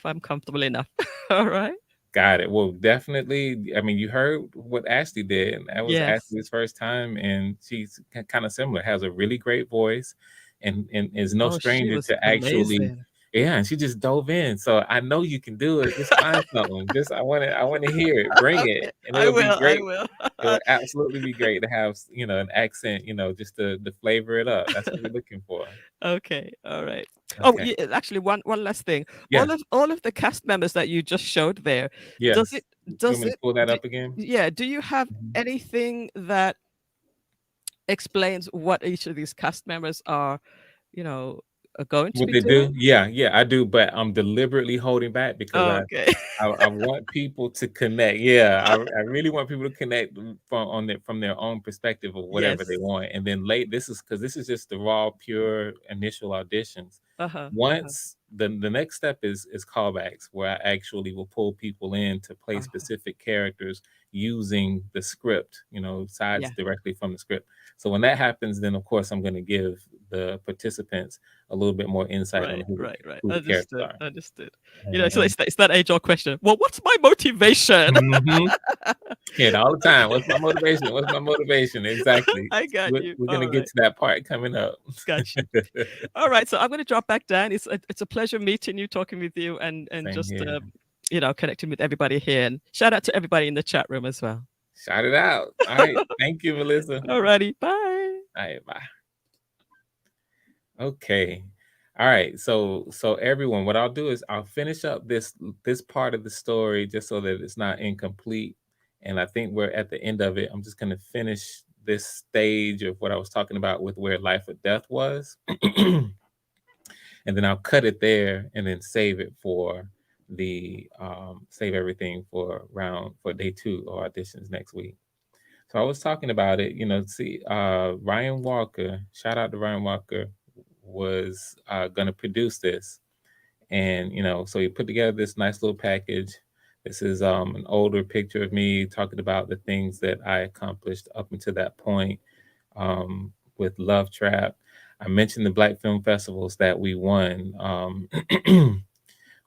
I'm comfortable enough. All right. Got it. Well, definitely. I mean, you heard what Ashley did, and that was Ashley's first time, and she's kind of similar. Has a really great voice, and is no stranger to actually. Amazing. Yeah, and she just dove in. So I know you can do it. Just find something. I want to hear it. Bring it. And it'll be great. I will. It'll absolutely be great to have, an accent, just to flavor it up. That's what we're looking for. Okay. All right. Okay. Oh, yeah, actually, one last thing. Yeah. All of the cast members that you just showed there. Yes. Does it pull that up again? Yeah. Do you have anything that explains what each of these cast members are, going to what they doing? do? Yeah, I do, but I'm deliberately holding back because I want people to connect. Yeah, I really want people to connect from their own perspective of whatever they want, and then this is just the raw, pure initial auditions. Once the next step is callbacks, where I actually will pull people in to play specific characters using the script, sides directly from the script. So when that happens, then of course I'm going to give the participants a little bit more insight on who the characters are. Understood. So it's that age-old question. Well, what's my motivation? Yeah, all the time. What's my motivation? What's my motivation? Exactly. I got you. We're going to get to that part coming up. Gotcha. All right, so I'm going to drop back down. It's a pleasure meeting you, talking with you, and just connecting with everybody here. And shout out to everybody in the chat room as well. Shout it out. All right. Thank you, Melissa. All righty. Bye. All right. Bye. Okay. All right. So everyone, what I'll do is I'll finish up this part of the story just so that it's not incomplete. And I think we're at the end of it. I'm just going to finish this stage of what I was talking about with where life or death was. and then I'll cut it there and then save it for save everything for day 2 or auditions next week. So I was talking about it, see, Ryan Walker, shout out to Ryan Walker, was going to produce this. And, so he put together this nice little package. This is an older picture of me talking about the things that I accomplished up until that point with Love Trap. I mentioned the Black film festivals that we won.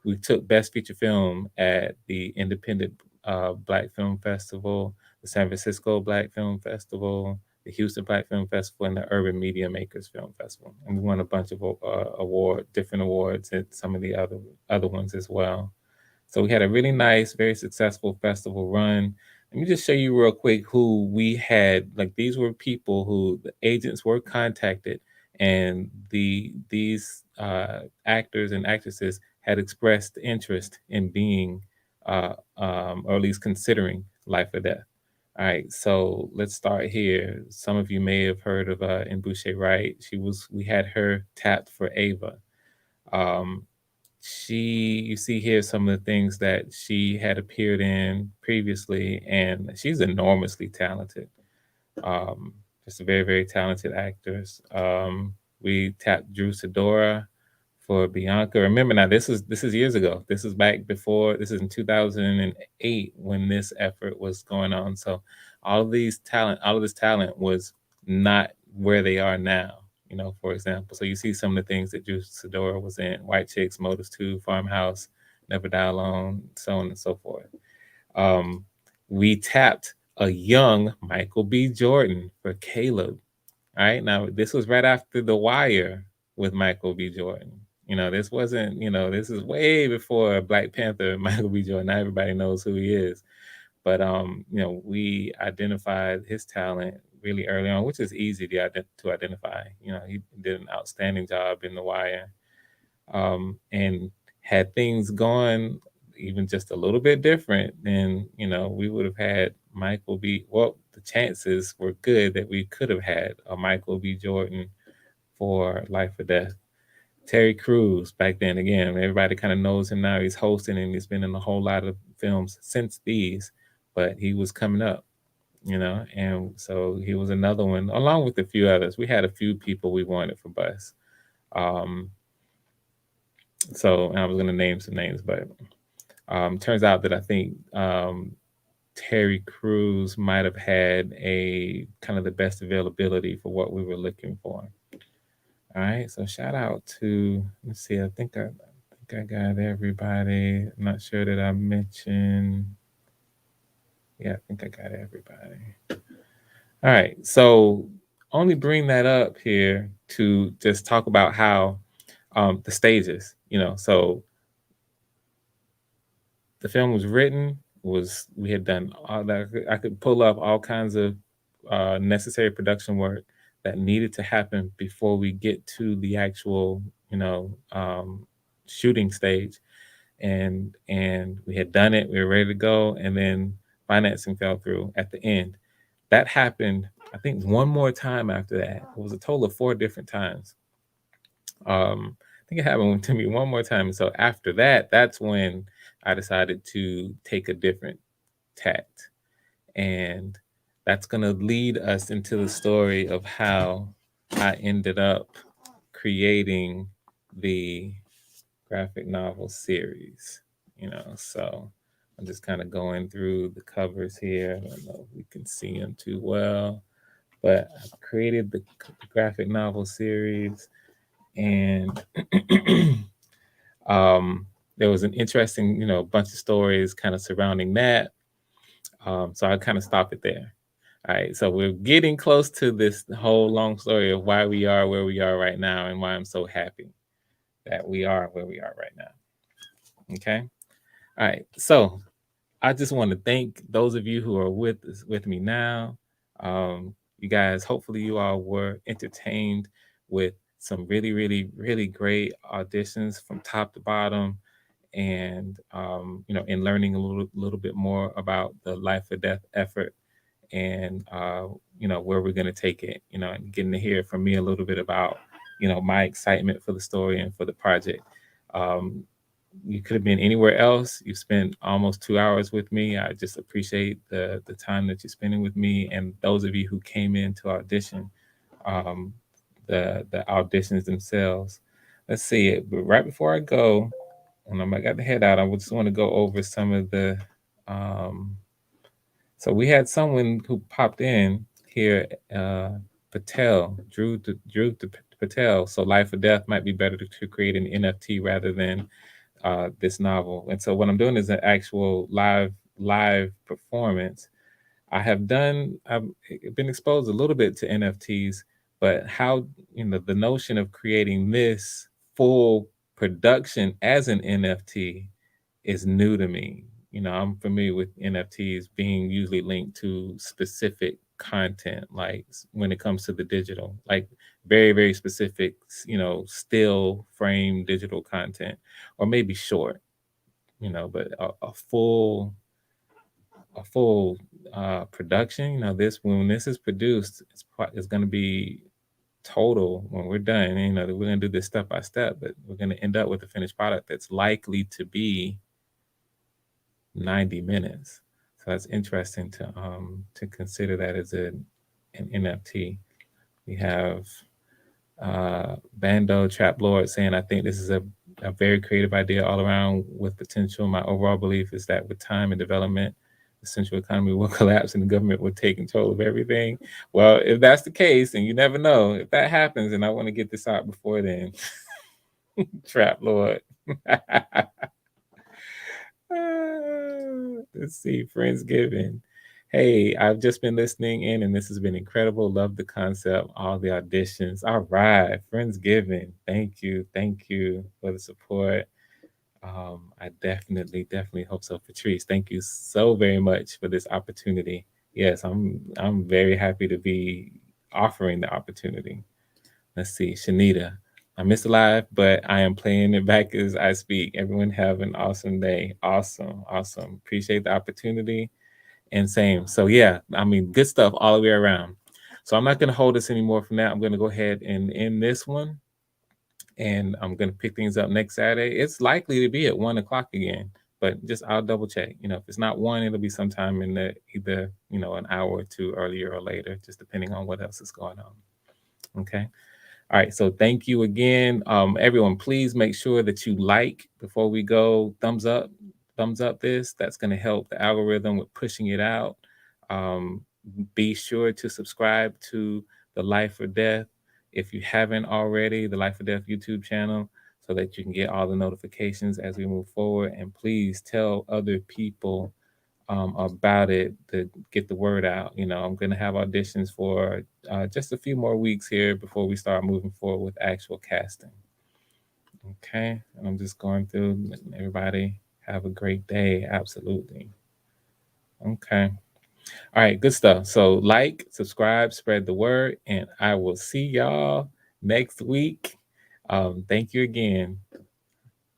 We took Best Feature Film at the Independent Black Film Festival, the San Francisco Black Film Festival, the Houston Black Film Festival, and the Urban Media Makers Film Festival. And we won a bunch of different awards at some of the other ones as well. So we had a really nice, very successful festival run. Let me just show you real quick who we had. Like, these were people who the agents were contacted, and these actors and actresses had expressed interest in being, or at least considering, Life or Death. All right, so let's start here. Some of you may have heard of Boucher Wright. We had her tapped for Ava. You see here some of the things that she had appeared in previously, and she's enormously talented. Just a very, very talented actress. We tapped Drew Sidora for Bianca. Remember now, this is years ago. This is back before. This is in 2008 when this effort was going on. So all of this talent was not where they are now. For example, so you see some of the things that Drew Sidora was in: White Chicks, Motives 2, Farmhouse, Never Die Alone, so on and so forth. We tapped a young Michael B. Jordan for Caleb. All right, now this was right after The Wire with Michael B. Jordan. This wasn't, this is way before Black Panther, Michael B. Jordan. Now everybody knows who he is. But, we identified his talent really early on, which is easy to identify. He did an outstanding job in The Wire. And had things gone even just a little bit different, then, we would have had the chances were good that we could have had a Michael B. Jordan for Life or Death. Terry Crews, back then, again, everybody kind of knows him now. He's hosting, and he's been in a whole lot of films since these, but he was coming up, and so he was another one, along with a few others. We had a few people we wanted for Bus. So I was going to name some names, but turns out that I think Terry Crews might have had a kind of the best availability for what we were looking for. All right, so shout out to, let's see, I think I got everybody. I'm not sure that I mentioned. Yeah, I think I got everybody. All right, so only bring that up here to just talk about how the stages, so the film was written, we had done all that. I could pull up all kinds of necessary production work that needed to happen before we get to the actual, shooting stage. And we had done it, we were ready to go, and then financing fell through at the end. That happened, I think, one more time after that. It was a total of 4 different times. I think it happened to me one more time. And so after that, that's when I decided to take a different tact. And that's going to lead us into the story of how I ended up creating the graphic novel series. So I'm just kind of going through the covers here. I don't know if we can see them too well, but I created the graphic novel series, and there was an interesting, bunch of stories kind of surrounding that. So I kind of stopped it there. All right, so we're getting close to this whole long story of why we are where we are right now, and why I'm so happy that we are where we are right now. Okay. All right. So I just want to thank those of you who are with me now. You guys, hopefully you all were entertained with some really, really, really great auditions from top to bottom, and in learning a little bit more about the Life or Death effort, and where we're going to take it, and getting to hear from me a little bit about my excitement for the story and for the project. You could have been anywhere else. You spent almost 2 hours with me. I just appreciate the time that you're spending with me, and those of you who came in to audition, the auditions themselves. Let's see it. But right before I go, and I got the head out, I just want to go over some of the. So we had someone who popped in here, Patel, Drew Patel. So Life or Death might be better to create an NFT rather than this novel. And so what I'm doing is an actual live performance. I've been exposed a little bit to NFTs, but how, the notion of creating this full production as an NFT is new to me. I'm familiar with NFTs being usually linked to specific content, like when it comes to the digital, like very, very specific, still frame digital content, or maybe short, but a full production, when this is produced, it's going to be total when we're done. We're going to do this step by step, but we're going to end up with a finished product that's likely to be 90 minutes. So that's interesting to consider that as an NFT. We have Bando Trap Lord saying, I think this is a very creative idea all around with potential. My overall belief is that with time and development, the central economy will collapse and the government will take control of everything. Well, if that's the case, and you never know, if that happens, and I want to get this out before then, Trap Lord. Let's see, Friendsgiving. Hey, I've just been listening in and this has been incredible. Love the concept, all the auditions. All right, Friendsgiving. Thank you for the support. I definitely hope so. Patrice, thank you so very much for this opportunity. Yes, I'm very happy to be offering the opportunity. Let's see, Shanita. I missed a live, but I am playing it back as I speak. Everyone have an awesome day. Awesome. Appreciate the opportunity. And same. So yeah, good stuff all the way around. So I'm not going to hold us anymore from that. I'm going to go ahead and end this one. And I'm going to pick things up next Saturday. It's likely to be at 1:00 again, but I'll double check. If it's not 1, it'll be sometime in either, an hour or two earlier or later, just depending on what else is going on. Okay. All right, so thank you again. Everyone, please make sure that you like before we go. Thumbs up this. That's going to help the algorithm with pushing it out. Be sure to subscribe to the Life or Death, if you haven't already, the Life or Death YouTube channel, so that you can get all the notifications as we move forward. And please tell other people about it to get the word out. I'm going to have auditions for just a few more weeks here before we start moving forward with actual casting. Okay, and I'm just going through. Everybody have a great day. Absolutely. Okay. All right, good stuff. So like, subscribe, spread the word, and I will see y'all next week. Thank you again.